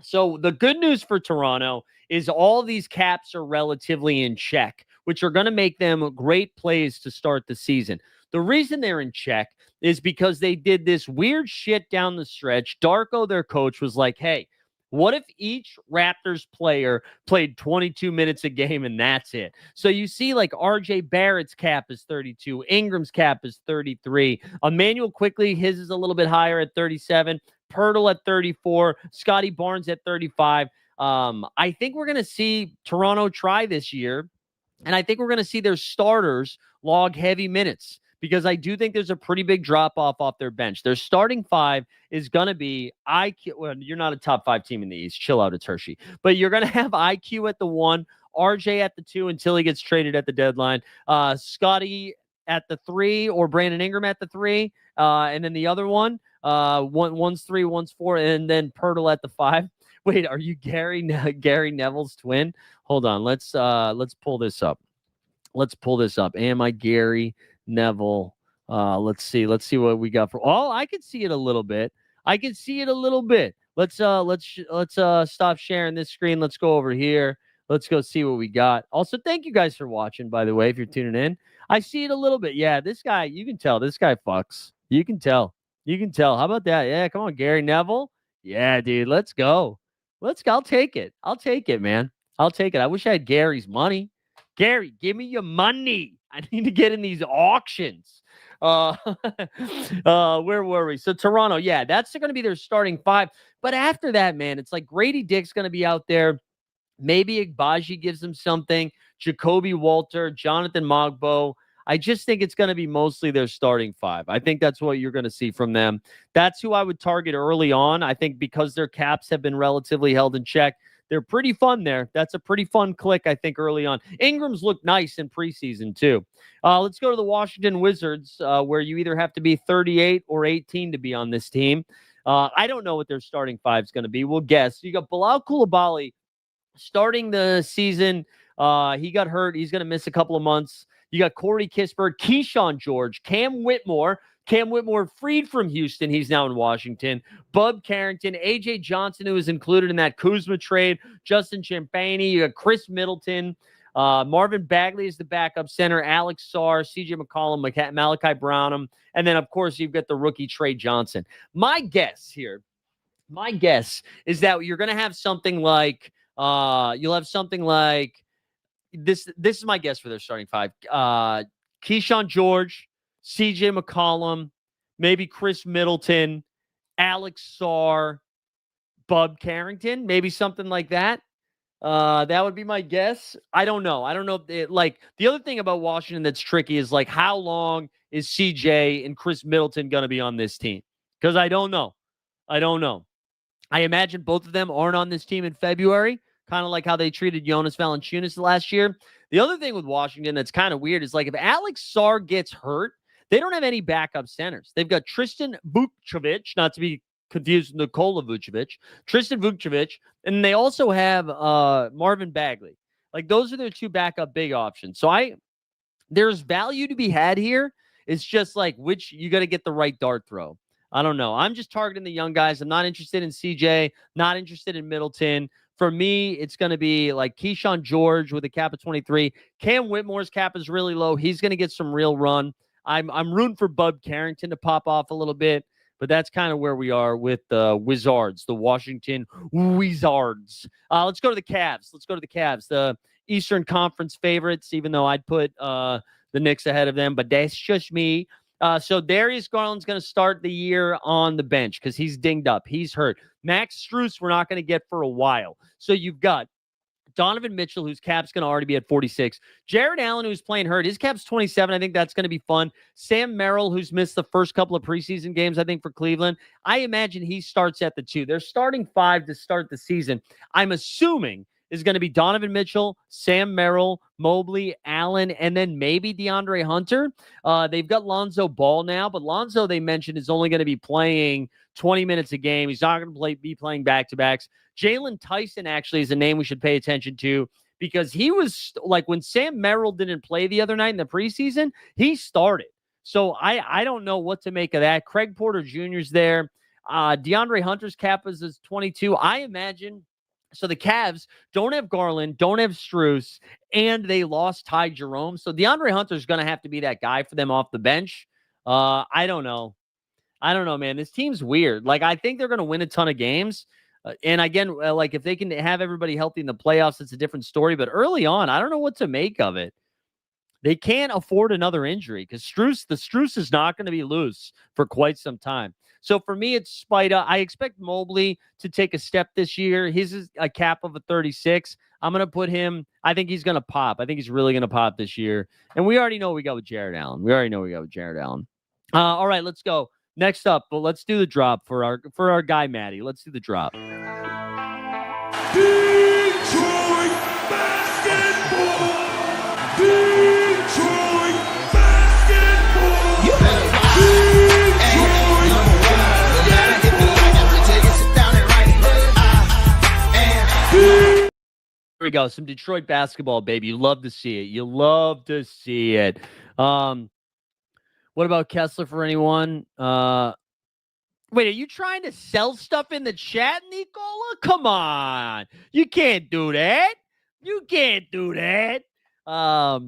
So the good news for Toronto is all these caps are relatively in check, which are going to make them great plays to start the season. The reason they're in check is because they did this weird shit down the stretch. Darko, their coach, was like, hey, what if each Raptors player played 22 minutes a game and that's it? So you see like RJ Barrett's cap is 32. Ingram's cap is 33. Emmanuel Quickley, his is a little bit higher at 37. Pirtle at 34. Scotty Barnes at 35. I think we're going to see Toronto try this year. And I think we're going to see their starters log heavy minutes because I do think there's a pretty big drop-off off their bench. Their starting 5 is going to be IQ. Well, you're not a top 5 team in the East. Chill out, it's Hershey. But you're going to have IQ at the 1, RJ at the 2 until he gets traded at the deadline, Scotty at the 3 or Brandon Ingram at the 3, and then the other one's 3, one's 4, and then Pirtle at the 5. Wait, are you Gary Neville's twin? Hold on, let's pull this up. Am I Gary Neville? Let's see what we got for. Oh, I can see it a little bit. Let's stop sharing this screen. Let's go over here. Let's go see what we got. Also, thank you guys for watching, by the way, if you're tuning in. I see it a little bit. Yeah, this guy, you can tell this guy fucks. You can tell. How about that? Yeah, come on, Gary Neville. Yeah, dude, let's go. I'll take it. Man. I'll take it. I wish I had Gary's money. Gary, give me your money. I need to get in these auctions. Where were we? So Toronto, yeah, that's going to be their starting 5. But after that, man, it's like Grady Dick's going to be out there. Maybe Igbaji gives them something. Jacoby Walter, Jonathan Mogbo. I just think it's going to be mostly their starting 5. I think that's what you're going to see from them. That's who I would target early on. I think because their caps have been relatively held in check, they're pretty fun there. That's a pretty fun click, I think, early on. Ingram's looked nice in preseason, too. Let's go to the Washington Wizards, where you either have to be 38 or 18 to be on this team. I don't know what their starting 5 is going to be. We'll guess. You got Bilal Coulibaly starting the season. He got hurt. He's going to miss a couple of months. You got Corey Kispert, Keyshawn George, Cam Whitmore freed from Houston. He's now in Washington. Bub Carrington, A.J. Johnson, who was included in that Kuzma trade. Justin Champagnie. You got Chris Middleton. Marvin Bagley is the backup center. Alex Sarr, C.J. McCollum, Malachi Brownham. And then, of course, you've got the rookie Trey Johnson. My guess is that you're going to have something like this is my guess for their starting 5. Keyshawn George, CJ McCollum, maybe Chris Middleton, Alex Sarr, Bub Carrington, maybe something like that. That would be my guess. I don't know. I don't know. Like the other thing about Washington that's tricky is like how long is CJ and Chris Middleton going to be on this team? Because I don't know. I don't know. I imagine both of them aren't on this team in February, kind of like how they treated Jonas Valanciunas last year. The other thing with Washington that's kind of weird is like if Alex Sarr gets hurt, they don't have any backup centers. They've got Tristan Vukcevic, not to be confused with Nikola Vucevic, Tristan Vukcevic, and they also have Marvin Bagley. Like those are their two backup big options. So there's value to be had here. It's just like which you got to get the right dart throw. I don't know. I'm just targeting the young guys. I'm not interested in CJ, not interested in Middleton. For me, it's going to be like Keyshawn George with a cap of 23. Cam Whitmore's cap is really low. He's going to get some real run. I'm rooting for Bub Carrington to pop off a little bit, but that's kind of where we are with the Wizards, the Washington Wizards. Let's go to the Cavs. The Eastern Conference favorites, even though I'd put the Knicks ahead of them, but that's just me. So Darius Garland's going to start the year on the bench because he's dinged up. He's hurt. Max Strus, we're not going to get for a while. So you've got Donovan Mitchell, whose cap's going to already be at 46. Jared Allen, who's playing hurt. His cap's 27. I think that's going to be fun. Sam Merrill, who's missed the first couple of preseason games, I think, for Cleveland. I imagine he starts at the 2. They're starting 5 to start the season. I'm assuming is going to be Donovan Mitchell, Sam Merrill, Mobley, Allen, and then maybe DeAndre Hunter. They've got Lonzo Ball now, but Lonzo, they mentioned, is only going to be playing 20 minutes a game. He's not going to be playing back-to-backs. Jalen Tyson actually is a name we should pay attention to because he was like when Sam Merrill didn't play the other night in the preseason, he started. So I don't know what to make of that. Craig Porter Jr.'s there. DeAndre Hunter's cap is 22. I imagine. So the Cavs don't have Garland, don't have Strus, and they lost Ty Jerome. So DeAndre Hunter's going to have to be that guy for them off the bench. I don't know. Man. This team's weird. Like, I think they're going to win a ton of games. And again, like if they can have everybody healthy in the playoffs, it's a different story. But early on, I don't know what to make of it. They can't afford another injury because the Strus is not going to be loose for quite some time. So for me, it's Spida. I expect Mobley to take a step this year. His is a cap of a 36. I'm going to put him. I think he's going to pop. I think he's really going to pop this year. And we already know what we got with Jared Allen. All right, let's go. Next up, but let's do the drop for our guy, Maddie. Let's do the drop. Detroit basketball. Detroit basketball. You better Here we go. Some Detroit basketball, baby. You love to see it. What about Kessler for anyone? Wait, are you trying to sell stuff in the chat, Nicola? Come on. You can't do that. All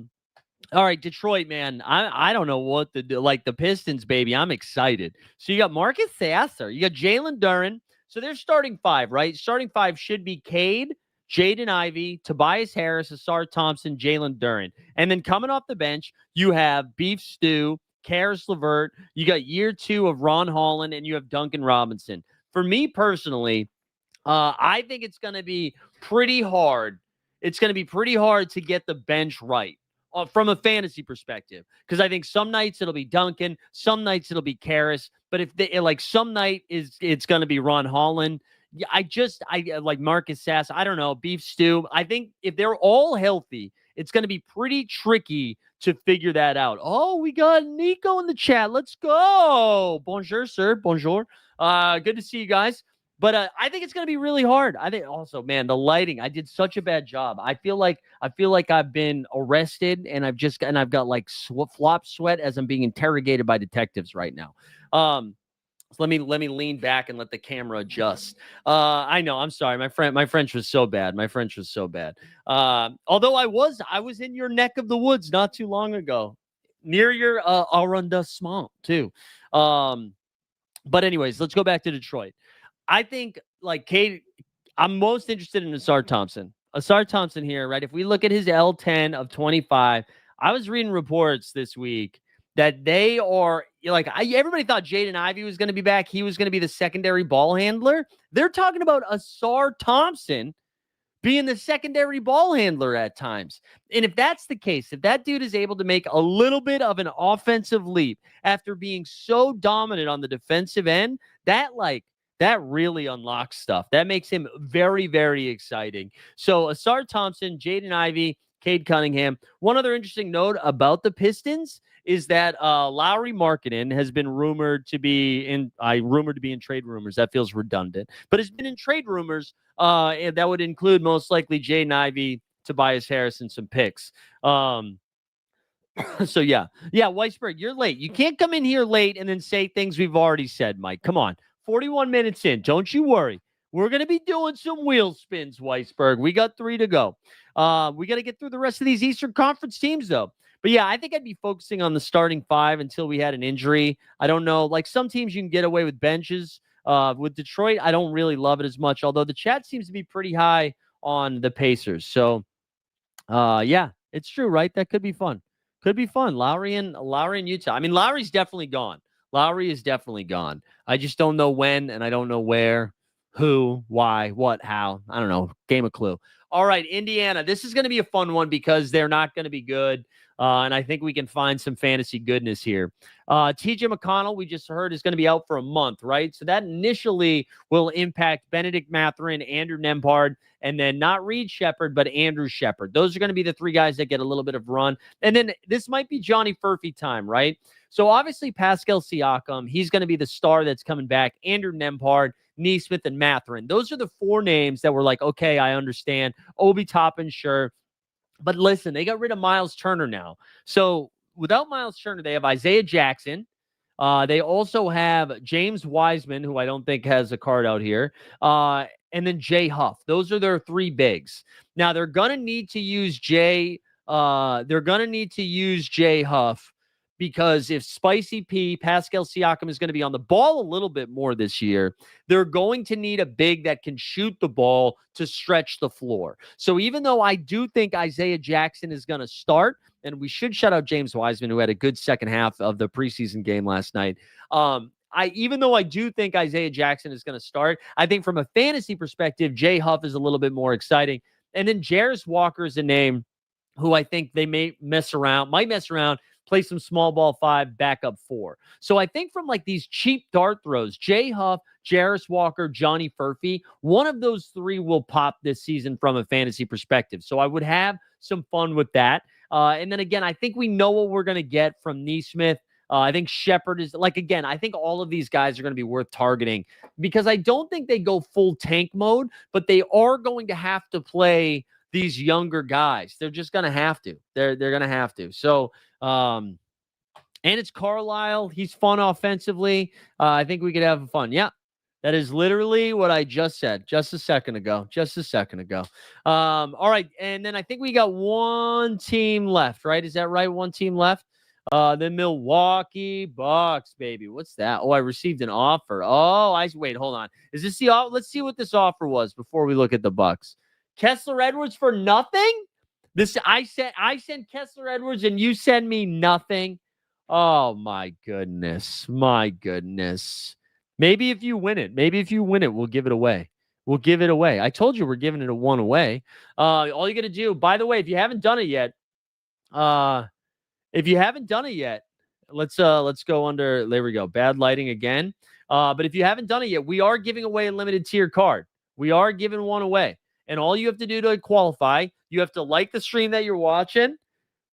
right, Detroit, man. I don't know what to do. Like the Pistons, baby. I'm excited. So you got Marcus Sasser. You got Jalen Duren. So they're starting 5, right? Starting 5 should be Cade, Jaden Ivey, Tobias Harris, Asar Thompson, Jalen Duren. And then coming off the bench, you have Beef Stew, Karis LeVert. You got year 2 of Ron Holland, and you have Duncan Robinson. For me personally, I think it's going to be pretty hard. It's going to be pretty hard to get the bench right from a fantasy perspective, because I think some nights it'll be Duncan, some nights it'll be Karis, but if they like some night it's going to be Ron Holland. Yeah, I like Marcus Sass. I don't know, Beef Stew. I think if they're all healthy, it's going to be pretty tricky to figure that out. Oh, we got Nico in the chat. Let's go. Bonjour, sir. Bonjour. Good to see you guys. But I think it's going to be really hard. I think also, man, the lighting. I did such a bad job. I feel like I've been arrested, and I've got like flop sweat as I'm being interrogated by detectives right now. So let me lean back and let the camera adjust. I know. I'm sorry. My French was so bad. Although I was in your neck of the woods not too long ago, near your arrondissement too. But anyways, let's go back to Detroit. I think like Kate, I'm most interested in Asar Thompson. Asar Thompson here, right? If we look at his L10 of 25, I was reading reports this week that they are like, everybody thought Jaden Ivey was going to be back. He was going to be the secondary ball handler. They're talking about Asar Thompson being the secondary ball handler at times. And if that's the case, if that dude is able to make a little bit of an offensive leap after being so dominant on the defensive end, that really unlocks stuff. That makes him very, very exciting. So Asar Thompson, Jaden Ivey, Cade Cunningham. One other interesting note about the Pistons is that Lauri Markkanen has been rumored to be in trade rumors. That feels redundant, but has been in trade rumors. And that would include most likely Jaden Ivey, Tobias Harris, and some picks. So yeah, Weisberg, you're late. You can't come in here late and then say things we've already said, Mike. Come on, 41 minutes in. Don't you worry. We're gonna be doing some wheel spins, Weisberg. We got 3 to go. We got to get through the rest of these Eastern Conference teams, though. But yeah, I think I'd be focusing on the starting 5 until we had an injury. I don't know. Like some teams, you can get away with benches. With Detroit, I don't really love it as much, although the chat seems to be pretty high on the Pacers. So, yeah, it's true, right? That could be fun. Could be fun. Lowry and Utah. I mean, Lowry's definitely gone. Lowry is definitely gone. I just don't know when, and I don't know where, who, why, what, how. I don't know. Game of clue. All right, Indiana. This is going to be a fun one because they're not going to be good. And I think we can find some fantasy goodness here. TJ McConnell, we just heard, is going to be out for a month, right? So that initially will impact Benedict Mathurin, Andrew Nembhard, and then not Reed Shepard, but Andrew Shepard. Those are going to be the 3 guys that get a little bit of run. And then this might be Johnny Furphy time, right? So obviously Pascal Siakam, he's going to be the star that's coming back. Andrew Nembhard, Neesmith, and Mathurin. Those are the 4 names that were like, okay, I understand. Obi Toppin, sure. But listen, they got rid of Miles Turner now. So without Miles Turner, they have Isaiah Jackson. They also have James Wiseman, who I don't think has a card out here. And then Jay Huff. Those are their 3 bigs. Now they're gonna need to use Jay Huff because if Spicy P, Pascal Siakam is going to be on the ball a little bit more this year, they're going to need a big that can shoot the ball to stretch the floor. So even though I do think Isaiah Jackson is going to start, and we should shout out James Wiseman, who had a good second half of the preseason game last night. Even though I do think Isaiah Jackson is going to start, I think from a fantasy perspective, Jay Huff is a little bit more exciting. And then Jarris Walker is a name who I think they might mess around, play some small ball 5, backup 4. So I think from like these cheap dart throws, Jay Huff, Jarris Walker, Johnny Furphy, one of those 3 will pop this season from a fantasy perspective. So I would have some fun with that. And then again, I think we know what we're going to get from Neesmith. I think Shepard is again, I think all of these guys are going to be worth targeting because I don't think they go full tank mode, but they are going to have to play these younger guys. They're just going to have to. They're going to have to. So, and it's Carlisle. He's fun offensively. I think we could have fun. Yeah, that is literally what I just said just a second ago. All right. And then I think we got one team left, right? Is that right? One team left. The Milwaukee Bucks, baby. What's that? Oh, I received an offer. Wait, hold on. Is this the offer? Let's see what this offer was before we look at the Bucks. Kessler Edwards for nothing? I sent Kessler Edwards and you send me nothing. Oh my goodness. Maybe if you win it, we'll give it away. I told you we're giving it a 1 away. All you got to do, by the way, if you haven't done it yet, let's go under, there we go. Bad lighting again. But if you haven't done it yet, we are giving away a limited tier card. We are giving one away. And all you have to do to qualify, you have to like the stream that you're watching,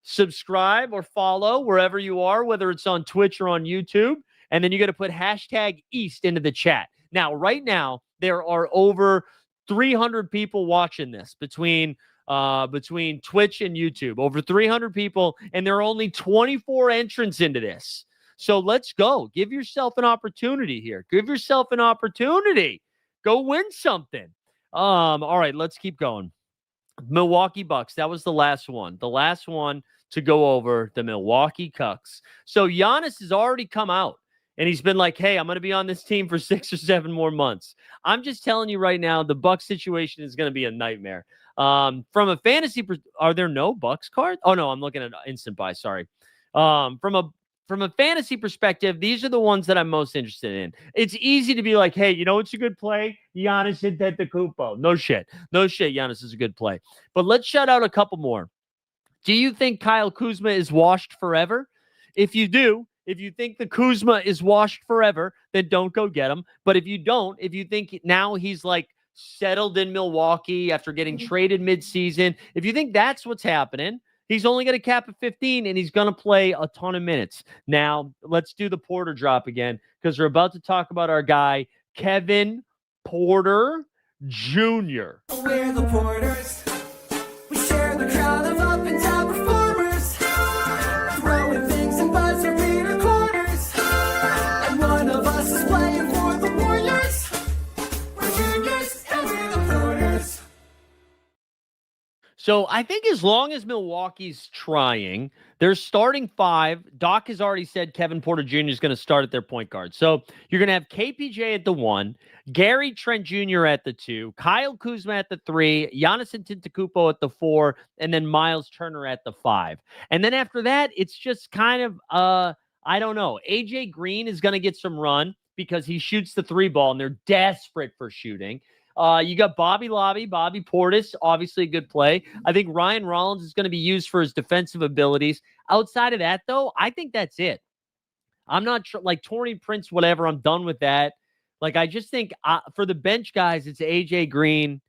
subscribe or follow wherever you are, whether it's on Twitch or on YouTube. And then you got to put hashtag East into the chat. Now, right now, there are over 300 people watching this between Twitch and YouTube. Over 300 people, and there are only 24 entrants into this. So let's go. Give yourself an opportunity here. Go win something. All right, let's keep going. Milwaukee Bucks. That was the last one. The last one to go over, the Milwaukee Cucks. So Giannis has already come out and he's been like, hey, I'm going to be on this team for 6 or 7 more months. I'm just telling you right now, the Bucks situation is going to be a nightmare. From a fantasy, are there no Bucks cards? Oh no, I'm looking at instant buy. Sorry. From from a fantasy perspective, these are the ones that I'm most interested in. It's easy to be like, hey, you know what's a good play? Giannis Antetokounmpo. No shit. No shit, Giannis is a good play. But let's shout out a couple more. Do you think Kyle Kuzma is washed forever? If you do, if you think the Kuzma is washed forever, then don't go get him. But if you don't, if you think now he's like settled in Milwaukee after getting traded midseason, if you think that's what's happening, he's only going to cap at 15 and he's going to play a ton of minutes. Now, let's do the Porter drop again because we're about to talk about our guy, Kevin Porter Jr. We're the Porters. We share the crowd of up and down performers. Throwing things and buzzer beater corners. And one of us is playing for the Warriors. We're juniors and we're the Porters. So I think as long as Milwaukee's trying, their starting five, Doc has already said Kevin Porter Jr. is going to start at their point guard. So you're going to have KPJ at the 1, Gary Trent Jr. at the 2, Kyle Kuzma at the 3, Giannis Antetokounmpo at the 4, and then Miles Turner at the 5. And then after that, it's just kind of, I don't know. AJ Green is going to get some run because he shoots the 3 ball, and they're desperate for shooting. You got Bobby Portis, obviously a good play. I think Ryan Rollins is going to be used for his defensive abilities. Outside of that, though, I think that's it. I'm not sure, like Taurean Prince, whatever. I'm done with that. Like, I just think for the bench guys, it's AJ Green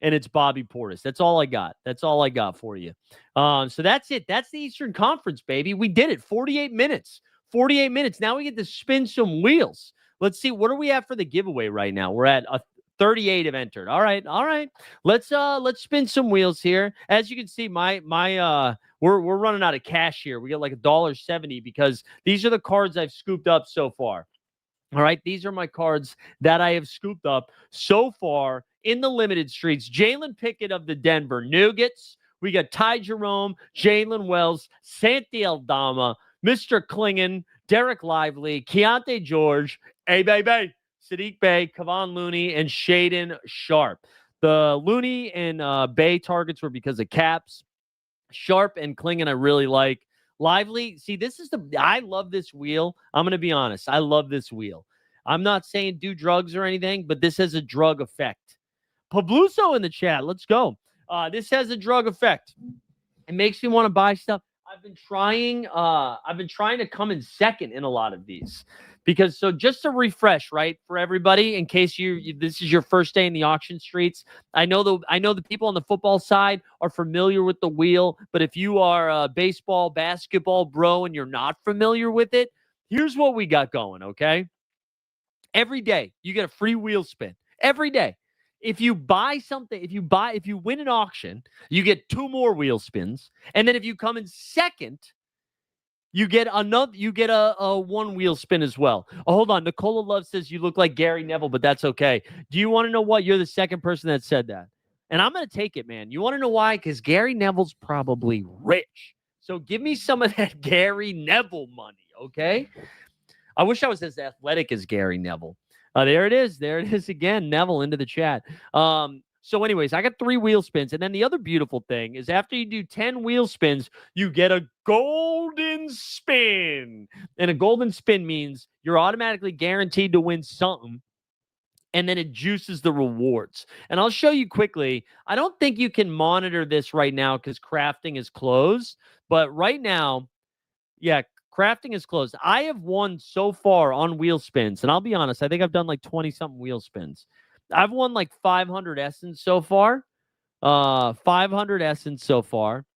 and it's Bobby Portis. That's all I got. That's all I got for you. So that's it. That's the Eastern Conference, baby. We did it. 48 minutes. 48 minutes. Now we get to spin some wheels. Let's see. What are we at for the giveaway right now? We're at 38 have entered. All right. Let's spin some wheels here. As you can see, we're running out of cash here. We got like $1.70 because these are the cards I've scooped up so far. All right, these are my cards that I have scooped up so far in the limited streets. Jalen Pickett of the Denver Nuggets. We got Ty Jerome, Jalen Wells, Santi Aldama, Mr. Klingon, Derek Lively, Keontae George, baby, Sadiq Bey, Kevon Looney, and Shaden Sharp. The Looney and Bey targets were because of caps. Sharp and Klingon I really like. Lively, see, I love this wheel. I'm going to be honest. I love this wheel. I'm not saying do drugs or anything, but this has a drug effect. Pabluso in the chat. Let's go. This has a drug effect. It makes me want to buy stuff. I've been trying to come in second in a lot of these. Because so just to refresh, right, for everybody, in case this is your first day in the auction streets, I know the people on the football side are familiar with the wheel, but if you are a baseball, basketball bro and you're not familiar with it, here's what we got going, okay? Every day you get a free wheel spin. Every day. If you buy something, if you win an auction, you get 2 more wheel spins, and then if you come in second, you get a 1 wheel spin as well. Oh, hold on. Nicola Love says you look like Gary Neville, but that's okay. Do you want to know what? You're the second person that said that. And I'm going to take it, man. You want to know why? Because Gary Neville's probably rich. So give me some of that Gary Neville money, okay? I wish I was as athletic as Gary Neville. There it is. There it is again. Neville into the chat. So anyways, I got 3 wheel spins. And then the other beautiful thing is after you do 10 wheel spins, you get a golden spin. And a golden spin means you're automatically guaranteed to win something. And then it juices the rewards. And I'll show you quickly. I don't think you can monitor this right now because crafting is closed. But right now, yeah, crafting is closed. I have won so far on wheel spins. And I'll be honest, I think I've done like 20-something wheel spins. I've won like 500 essence so far. 500 essence so far.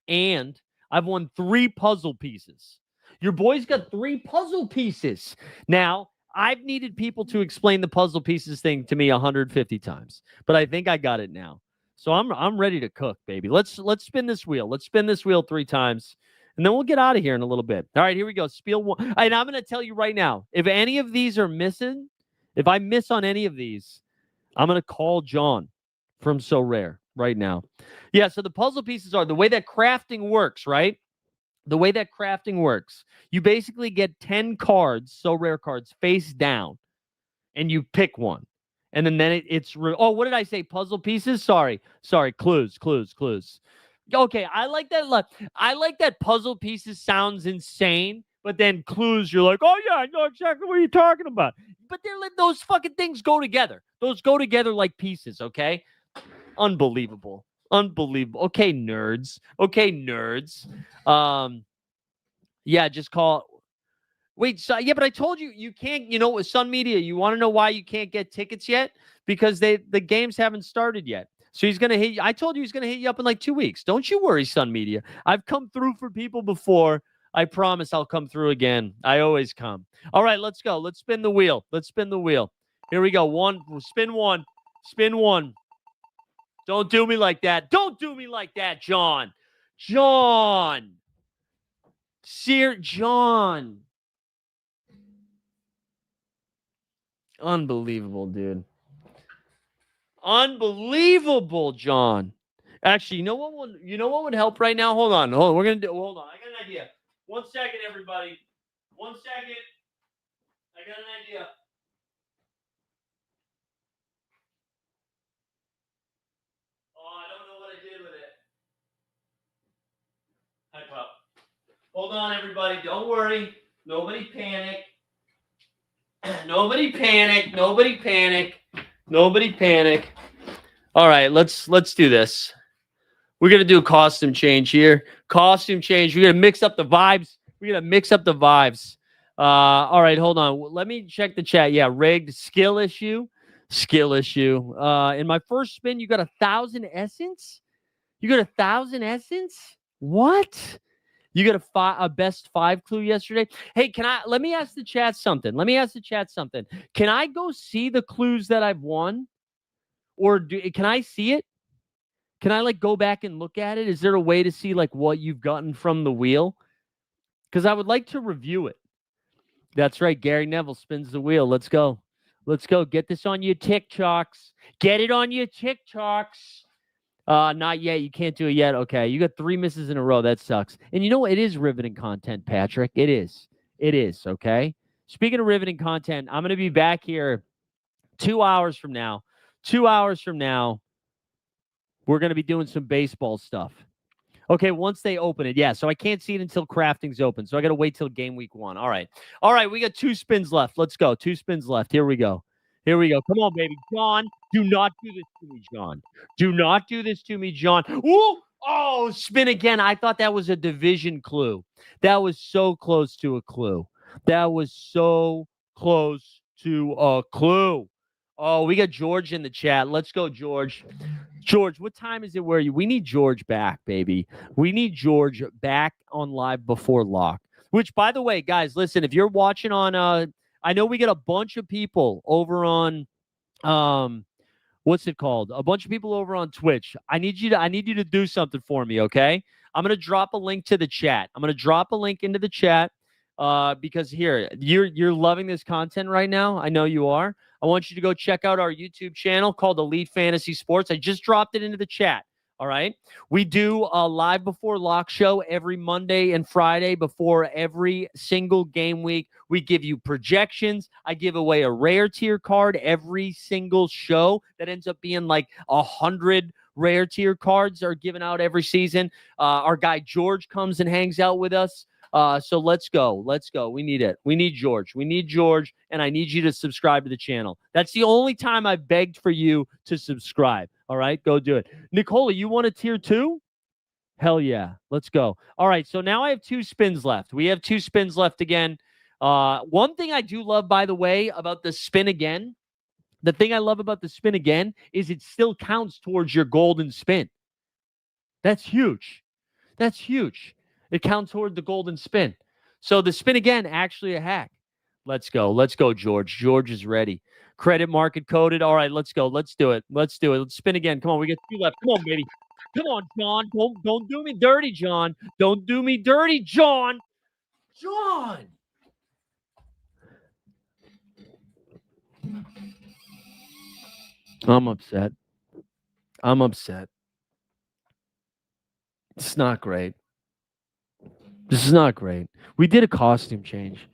And I've won 3 puzzle pieces. Your boy's got 3 puzzle pieces. Now, I've needed people to explain the puzzle pieces thing to me 150 times. But I think I got it now. So I'm ready to cook, baby. Let's spin this wheel. Let's spin this wheel 3 times. And then we'll get out of here in a little bit. All right, here we go. Spiel 1. And I'm going to tell you right now, if any of these are missing, if I miss on any of these, I'm going to call John from Sorare right now. Yeah, so the puzzle pieces are the way that crafting works, right? The way that crafting works, you basically get 10 cards, Sorare cards, face down, and you pick one. And then it's what did I say? Puzzle pieces? Sorry. Clues. Okay, I like that. I like that puzzle pieces sounds insane, But then clues, you're like, oh yeah, I know exactly what you're talking about. But those fucking things go together. Those go together like pieces, okay? Unbelievable. Unbelievable. Okay, nerds. Okay, nerds. Yeah, just call. Wait, so, yeah, but I told you you can't. You know, with Sun Media, you want to know why you can't get tickets yet? Because the games haven't started yet. So he's gonna hit you. I told you he's gonna hit you up in like 2 weeks. Don't you worry, Sun Media. I've come through for people before. I promise I'll come through again. I always come. All right, let's go. Let's spin the wheel. Let's spin the wheel. Here we go. Spin one. Spin one. Don't do me like that. Don't do me like that, John. John. John. Unbelievable, dude. Unbelievable, John. Actually, you know what would help right now? Hold on. Hold on. Hold on. I got an idea. 1 second, everybody. 1 second. I got an idea. Oh, I don't know what I did with it. Hi, Pop. Hold on, everybody. Don't worry. Nobody panic. Nobody panic. Nobody panic. Nobody panic. All right, let's do this. We're gonna do a costume change here. Costume change. We're gonna mix up the vibes. All right, hold on. Let me check the chat. Yeah, rigged. Skill issue. In my first spin, you got 1,000 essence. You got 1,000 essence. What? You got a best 5 clue yesterday. Hey, let me ask the chat something. Can I go see the clues that I've won? Or can I see it? Can I like go back and look at it? Is there a way to see like what you've gotten from the wheel? Because I would like to review it. That's right. Gary Neville spins the wheel. Let's go. Let's go. Get this on your TikToks. Get it on your TikToks. Not yet. You can't do it yet. Okay. You got 3 misses in a row. That sucks. And you know what? It is riveting content, Patrick. It is. Okay. Speaking of riveting content, I'm going to be back here 2 hours from now. 2 hours from now, we're going to be doing some baseball stuff. Okay, once they open it. Yeah, so I can't see it until crafting's open. So I got to wait till game week 1. All right. We got 2 spins left. Let's go. 2 spins left. Here we go. Come on, baby. John, do not do this to me, John. Do not do this to me, John. Ooh! Oh, spin again. I thought that was a division clue. That was so close to a clue. Oh, we got George in the chat. Let's go, George. George, what time is it where we need George back, baby. We need George back on Live Before Lock. Which, by the way, guys, listen, if you're watching on I know we get a bunch of people over on what's it called? A bunch of people over on Twitch. I need you to do something for me, okay? I'm going to drop a link to the chat. I'm going to drop a link into the chat because here, you're loving this content right now. I know you are. I want you to go check out our YouTube channel called Elite Fantasy Sports. I just dropped it into the chat. All right. We do a Live Before Lock show every Monday and Friday before every single game week. We give you projections. I give away a rare tier card every single show. That ends up being like 100 rare tier cards are given out every season. Our guy George comes and hangs out with us. So let's go. We need it. We need George. And I need you to subscribe to the channel. That's the only time I've begged for you to subscribe. All right, go do it. Nicola, you want a tier 2? Hell yeah. Let's go. All right, so now I have 2 spins left. We have 2 spins left again. One thing I do love, by the way, about the spin again, is it still counts towards your golden spin. That's huge. It counts toward the golden spin. So the spin again, actually a hack. Let's go, George. George is ready. Credit market coded. All right, let's go. Let's do it. Let's spin again. Come on, we got 2 left. Come on, baby. Come on, John. Don't do me dirty, John. Don't do me dirty, John. John. I'm upset. It's not great. This is not great. We did a costume change.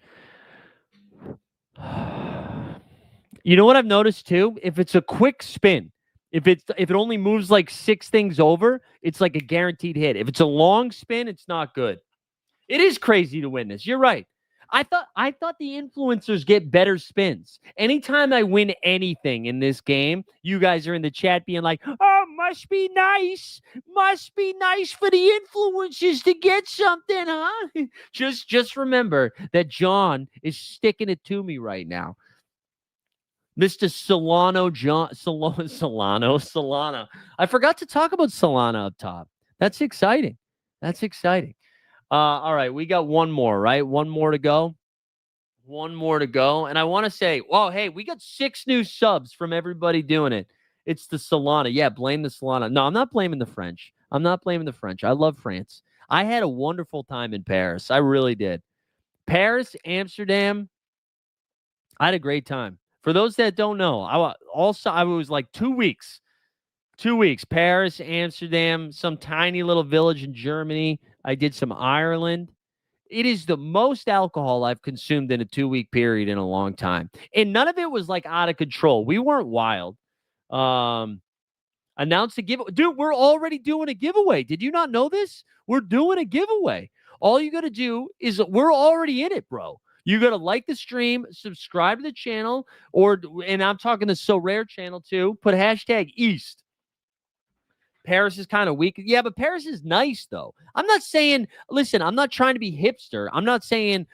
You know what I've noticed too? If it's a quick spin, if it only moves like 6 things over, it's like a guaranteed hit. If it's a long spin, it's not good. It is crazy to win this. You're right. I thought the influencers get better spins. Anytime I win anything in this game, you guys are in the chat being like, "Oh, must be nice. Must be nice for the influencers to get something, huh?" Just remember that John is sticking it to me right now. Mr. Solano. I forgot to talk about Solana up top. That's exciting. That's exciting. All right, we got one more, right? One more to go. One more to go. And I want to say, oh, hey, we got 6 new subs from everybody doing it. It's the Solana. Yeah, blame the Solana. No, I'm not blaming the French. I'm not blaming the French. I love France. I had a wonderful time in Paris. I really did. Paris, Amsterdam, I had a great time. For those that don't know, I was like 2 weeks. 2 weeks. Paris, Amsterdam, some tiny little village in Germany. I did some Ireland. It is the most alcohol I've consumed in a 2-week period in a long time. And none of it was like out of control. We weren't wild. Announced a giveaway. Dude, we're already doing a giveaway. Did you not know this? We're doing a giveaway. All you got to do is we're already in it, bro. You got to like the stream, subscribe to the channel, and I'm talking the Sorare channel too. Put hashtag East. Paris is kind of weak. Yeah, but Paris is nice, though. I'm not saying, listen, I'm not trying to be hipster. I'm not saying,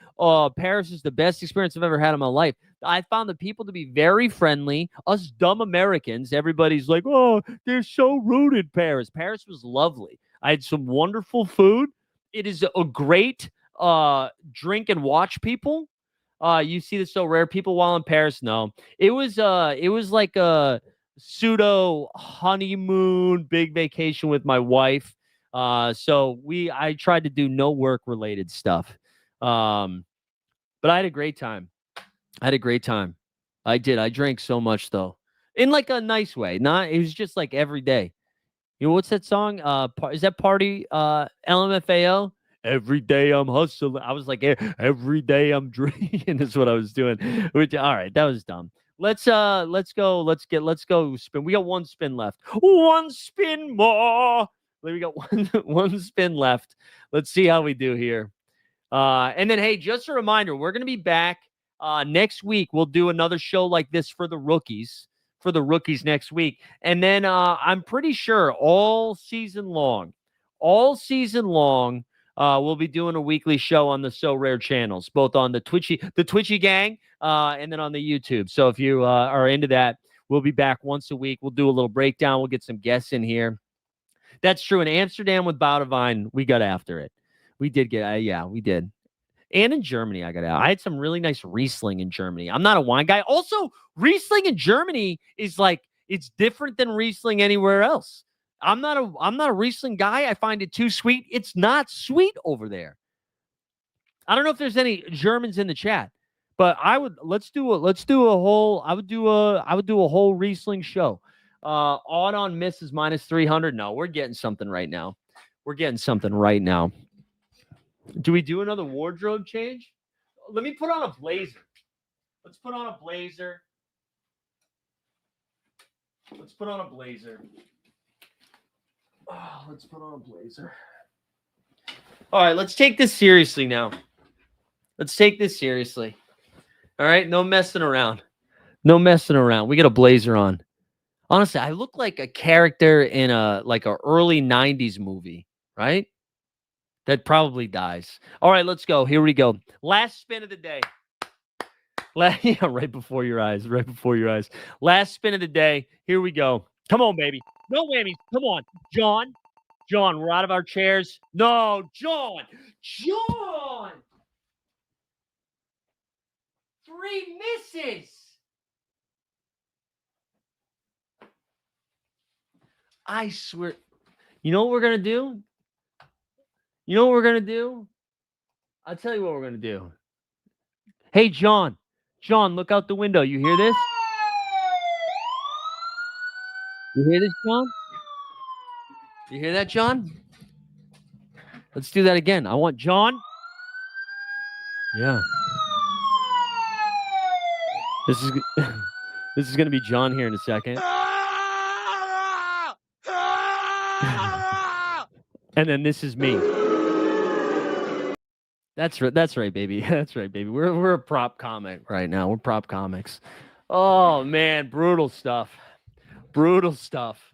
Paris is the best experience I've ever had in my life. I found the people to be very friendly. Us dumb Americans, everybody's like, oh, they're so rude in Paris. Paris was lovely. I had some wonderful food. It is a great drink and watch people. You see this so rare. People while in Paris, no. It was like a pseudo honeymoon, big vacation with my wife. So I tried to do no work related stuff. But I had a great time. I did. I drank so much though, in like a nice way. It was just like every day. You know what's that song? Is that Party LMFAO? Every day I'm hustling. I was like, every day I'm drinking. Is what I was doing. Which, all right, that was dumb. Let's go. Let's go spin. We got one spin left. One spin more. We got one spin left. Let's see how we do here. And then, hey, just a reminder, we're gonna be back next week. We'll do another show like this for the rookies next week. And then I'm pretty sure all season long, we'll be doing a weekly show on the So Rare channels, both on the Twitchy gang, and then on the YouTube. So if you are into that, we'll be back once a week. We'll do a little breakdown. We'll get some guests in here. That's true. In Amsterdam with Boudewijn, we got after it. We did get, yeah, we did. And in Germany, I had some really nice Riesling in Germany. I'm not a wine guy. Also, Riesling in Germany is like, it's different than Riesling anywhere else. I'm not a Riesling guy. I find it too sweet. It's not sweet over there. I don't know if there's any Germans in the chat, but I would do a whole Riesling show. Odd on misses minus 300. No, we're getting something right now. Do we do another wardrobe change? Let me put on a blazer. Let's put on a blazer. Oh, let's put on a blazer. All right, let's take this seriously now. All right, no messing around. We got a blazer on. Honestly, I look like a character in a early 90s movie, right? That probably dies. All right, let's go. Here we go. Last spin of the day. Yeah, right before your eyes. Last spin of the day. Here we go. Come on, baby. No whammies. Come on. John, we're out of our chairs. No, John. 3 misses. I swear. You know what we're going to do? I'll tell you what we're going to do. Hey, John, look out the window. You hear this? You hear this, John? You hear that, John? Let's do that again. I want John. Yeah. This is going to be John here in a second. And then this is me. That's right, baby. That's right, baby. We're a prop comic right now. We're prop comics. Oh man, brutal stuff. Brutal stuff.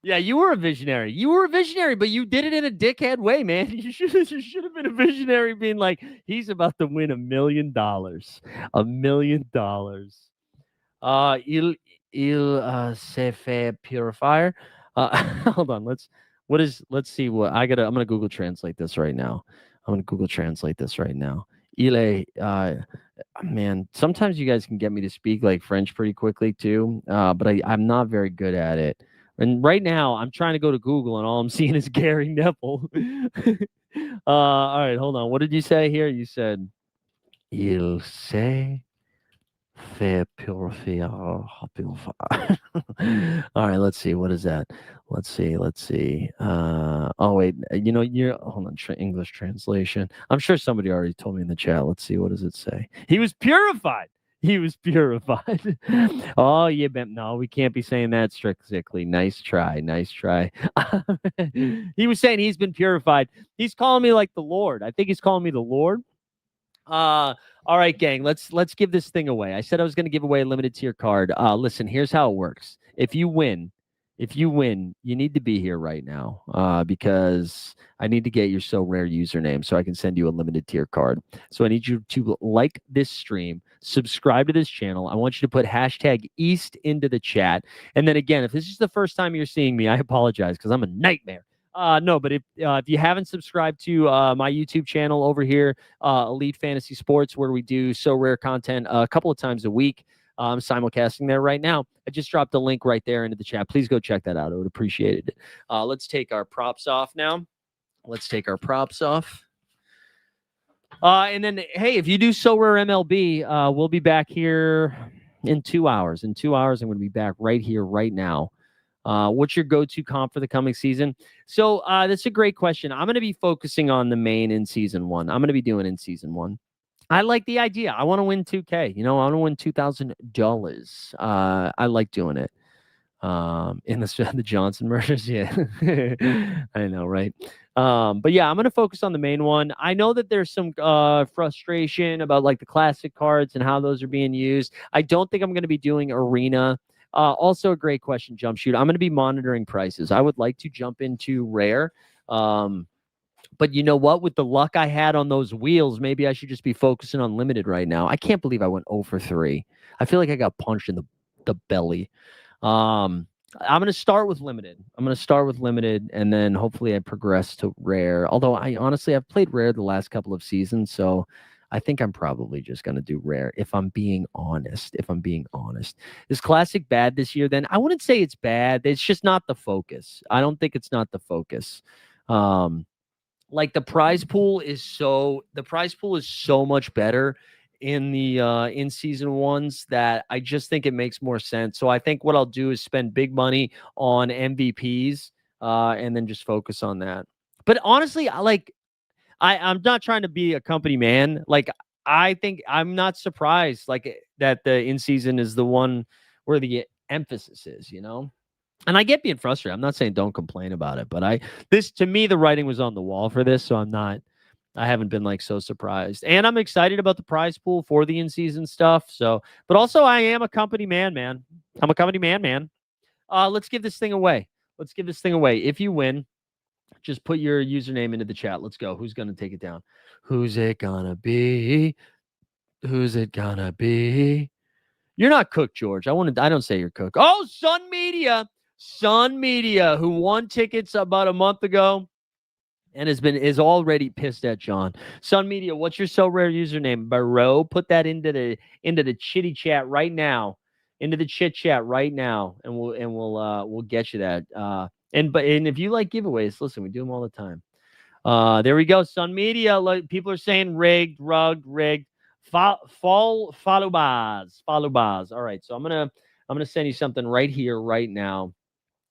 Yeah, you were a visionary. You were a visionary, but you did it in a dickhead way, man. You should have been a visionary, being like, he's about to win $1 million. $1 million. Il se fait purifier. Hold on. Let's see what I'm gonna Google translate this right now. I'm gonna Google translate this right now. Il est, man, sometimes you guys can get me to speak like French pretty quickly too, but I'm not very good at it. And right now, I'm trying to go to Google, and all I'm seeing is Gary Neville. All right, hold on. What did you say here? You said il sait faire purifier. Purifier. All right, let's see. What is that? Let's see. Let's see. Oh wait, you're hold on. English translation. I'm sure somebody already told me in the chat. Let's see. What does it say? He was purified. He was purified. Oh, yeah, no, we can't be saying that strictly. Nice try. Nice try. He was saying he's been purified. He's calling me like the Lord. I think he's calling me the Lord. All right, gang. Let's give this thing away. I said I was going to give away a limited tier card. Listen, here's how it works. If you win, you need to be here right now. Because I need to get your So Rare username so I can send you a limited tier card. So I need you to like this stream, subscribe to this channel. I want you to put hashtag East into the chat. And then again, if this is the first time you're seeing me, I apologize because I'm a nightmare. No, but if you haven't subscribed to my YouTube channel over here, Elite Fantasy Sports, where we do So Rare content a couple of times a week, I'm simulcasting there right now. I just dropped a link right there into the chat. Please go check that out. I would appreciate it. Let's take our props off now. Let's take our props off. And then, hey, if you do So Rare MLB, we'll be back here in 2 hours. In 2 hours, I'm going to be back right here, right now. What's your go-to comp for the coming season? So that's a great question. I'm going to be focusing on the main in season 1. I'm going to be doing in season 1. I like the idea. I want to win 2K. I want to win $2,000. I like doing it. In the Johnson murders, yeah. I know, right? But yeah, I'm going to focus on the main one. I know that there's some frustration about like the classic cards and how those are being used. I don't think I'm going to be doing arena. Also a great question, Jump Shoot. I'm going to be monitoring prices. I would like to jump into rare. But you know what? With the luck I had on those wheels, maybe I should just be focusing on limited right now. I can't believe I went 0 for 3. I feel like I got punched in the belly. I'm going to start with limited. And then hopefully I progress to rare. Although I've played rare the last couple of seasons, so I think I'm probably just going to do rare if I'm being honest. Is classic bad this year then? I wouldn't say it's bad. It's just not the focus. I don't think it's not the focus. Like the prize pool is so much better in the in season 1s that I just think it makes more sense. So I think what I'll do is spend big money on MVPs and then just focus on that. But honestly, I'm not trying to be a company man. Like I think I'm not surprised that the in season is the one where the emphasis is, And I get being frustrated. I'm not saying don't complain about it, but to me, the writing was on the wall for this. So I haven't been so surprised. And I'm excited about the prize pool for the in-season stuff. So, but also I am a company man. I'm a company man. Let's give this thing away. If you win, just put your username into the chat. Let's go. Who's going to take it down? Who's it gonna be? You're not Cook, George. I don't say you're Cook. Oh, Sun Media, who won tickets about a month ago and is already pissed at John. Sun Media, what's your So Rare username, bro? Put that into the chitty chat right now, into the chit chat right now, and we'll get you that. And if you like giveaways, listen, we do them all the time. There we go, Sun Media. People are saying rigged, rigged. Follow bars. All right, so I'm gonna send you something right here, right now.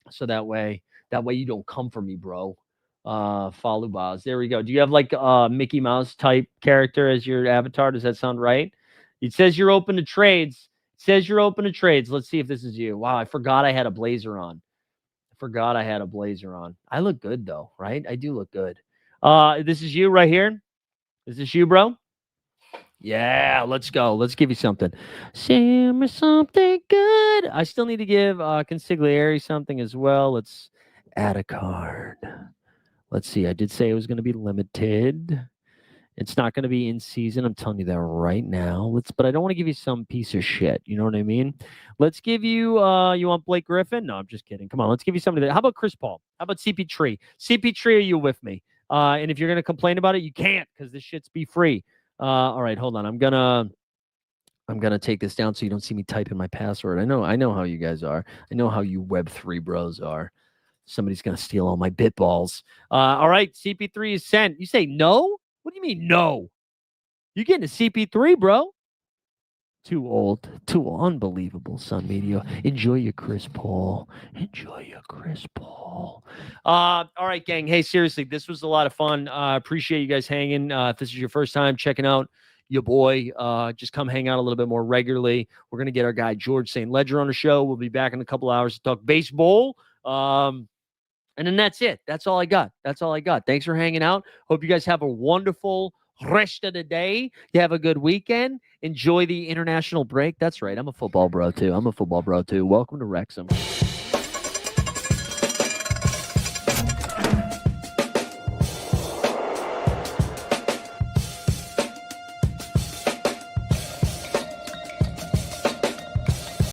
So that way you don't come for me, bro. Follow bars. There we go. Do you have Mickey Mouse type character as your avatar? Does that sound right? It says you're open to trades. Let's see if this is you. Wow, I forgot I had a blazer on. I look good though, right? I do look good. This is you right here. Is this you, bro? Yeah, let's go. Let's give you something. Send me something good. I still need to give Consigliere something as well. Let's add a card. Let's see. I did say it was going to be limited. It's not going to be in season. I'm telling you that right now. But I don't want to give you some piece of shit. You know what I mean? Let's give you you want Blake Griffin? No, I'm just kidding. Come on, let's give you somebody that. How about Chris Paul? How about CP3? CP3, are you with me? And if you're gonna complain about it, you can't because this shit's be free. All right, hold on. I'm gonna take this down so you don't see me type in my password. I know how you guys are. I know how you Web3 bros are. Somebody's gonna steal all my bitballs. All right, CP3 is sent. You say no? What do you mean no? You're getting a CP3, bro. Too old. Unbelievable, Sun Media. Enjoy your Chris Paul. Enjoy your Chris Paul. All right, gang. Hey, seriously, this was a lot of fun. Appreciate you guys hanging. If this is your first time checking out your boy, just come hang out a little bit more regularly. We're going to get our guy George St. Ledger on the show. We'll be back in a couple hours to talk baseball. And then that's it. That's all I got. Thanks for hanging out. Hope you guys have a wonderful rest of the day. You have a good weekend. Enjoy the international break. That's right. I'm a football bro too. Welcome to Wrexham.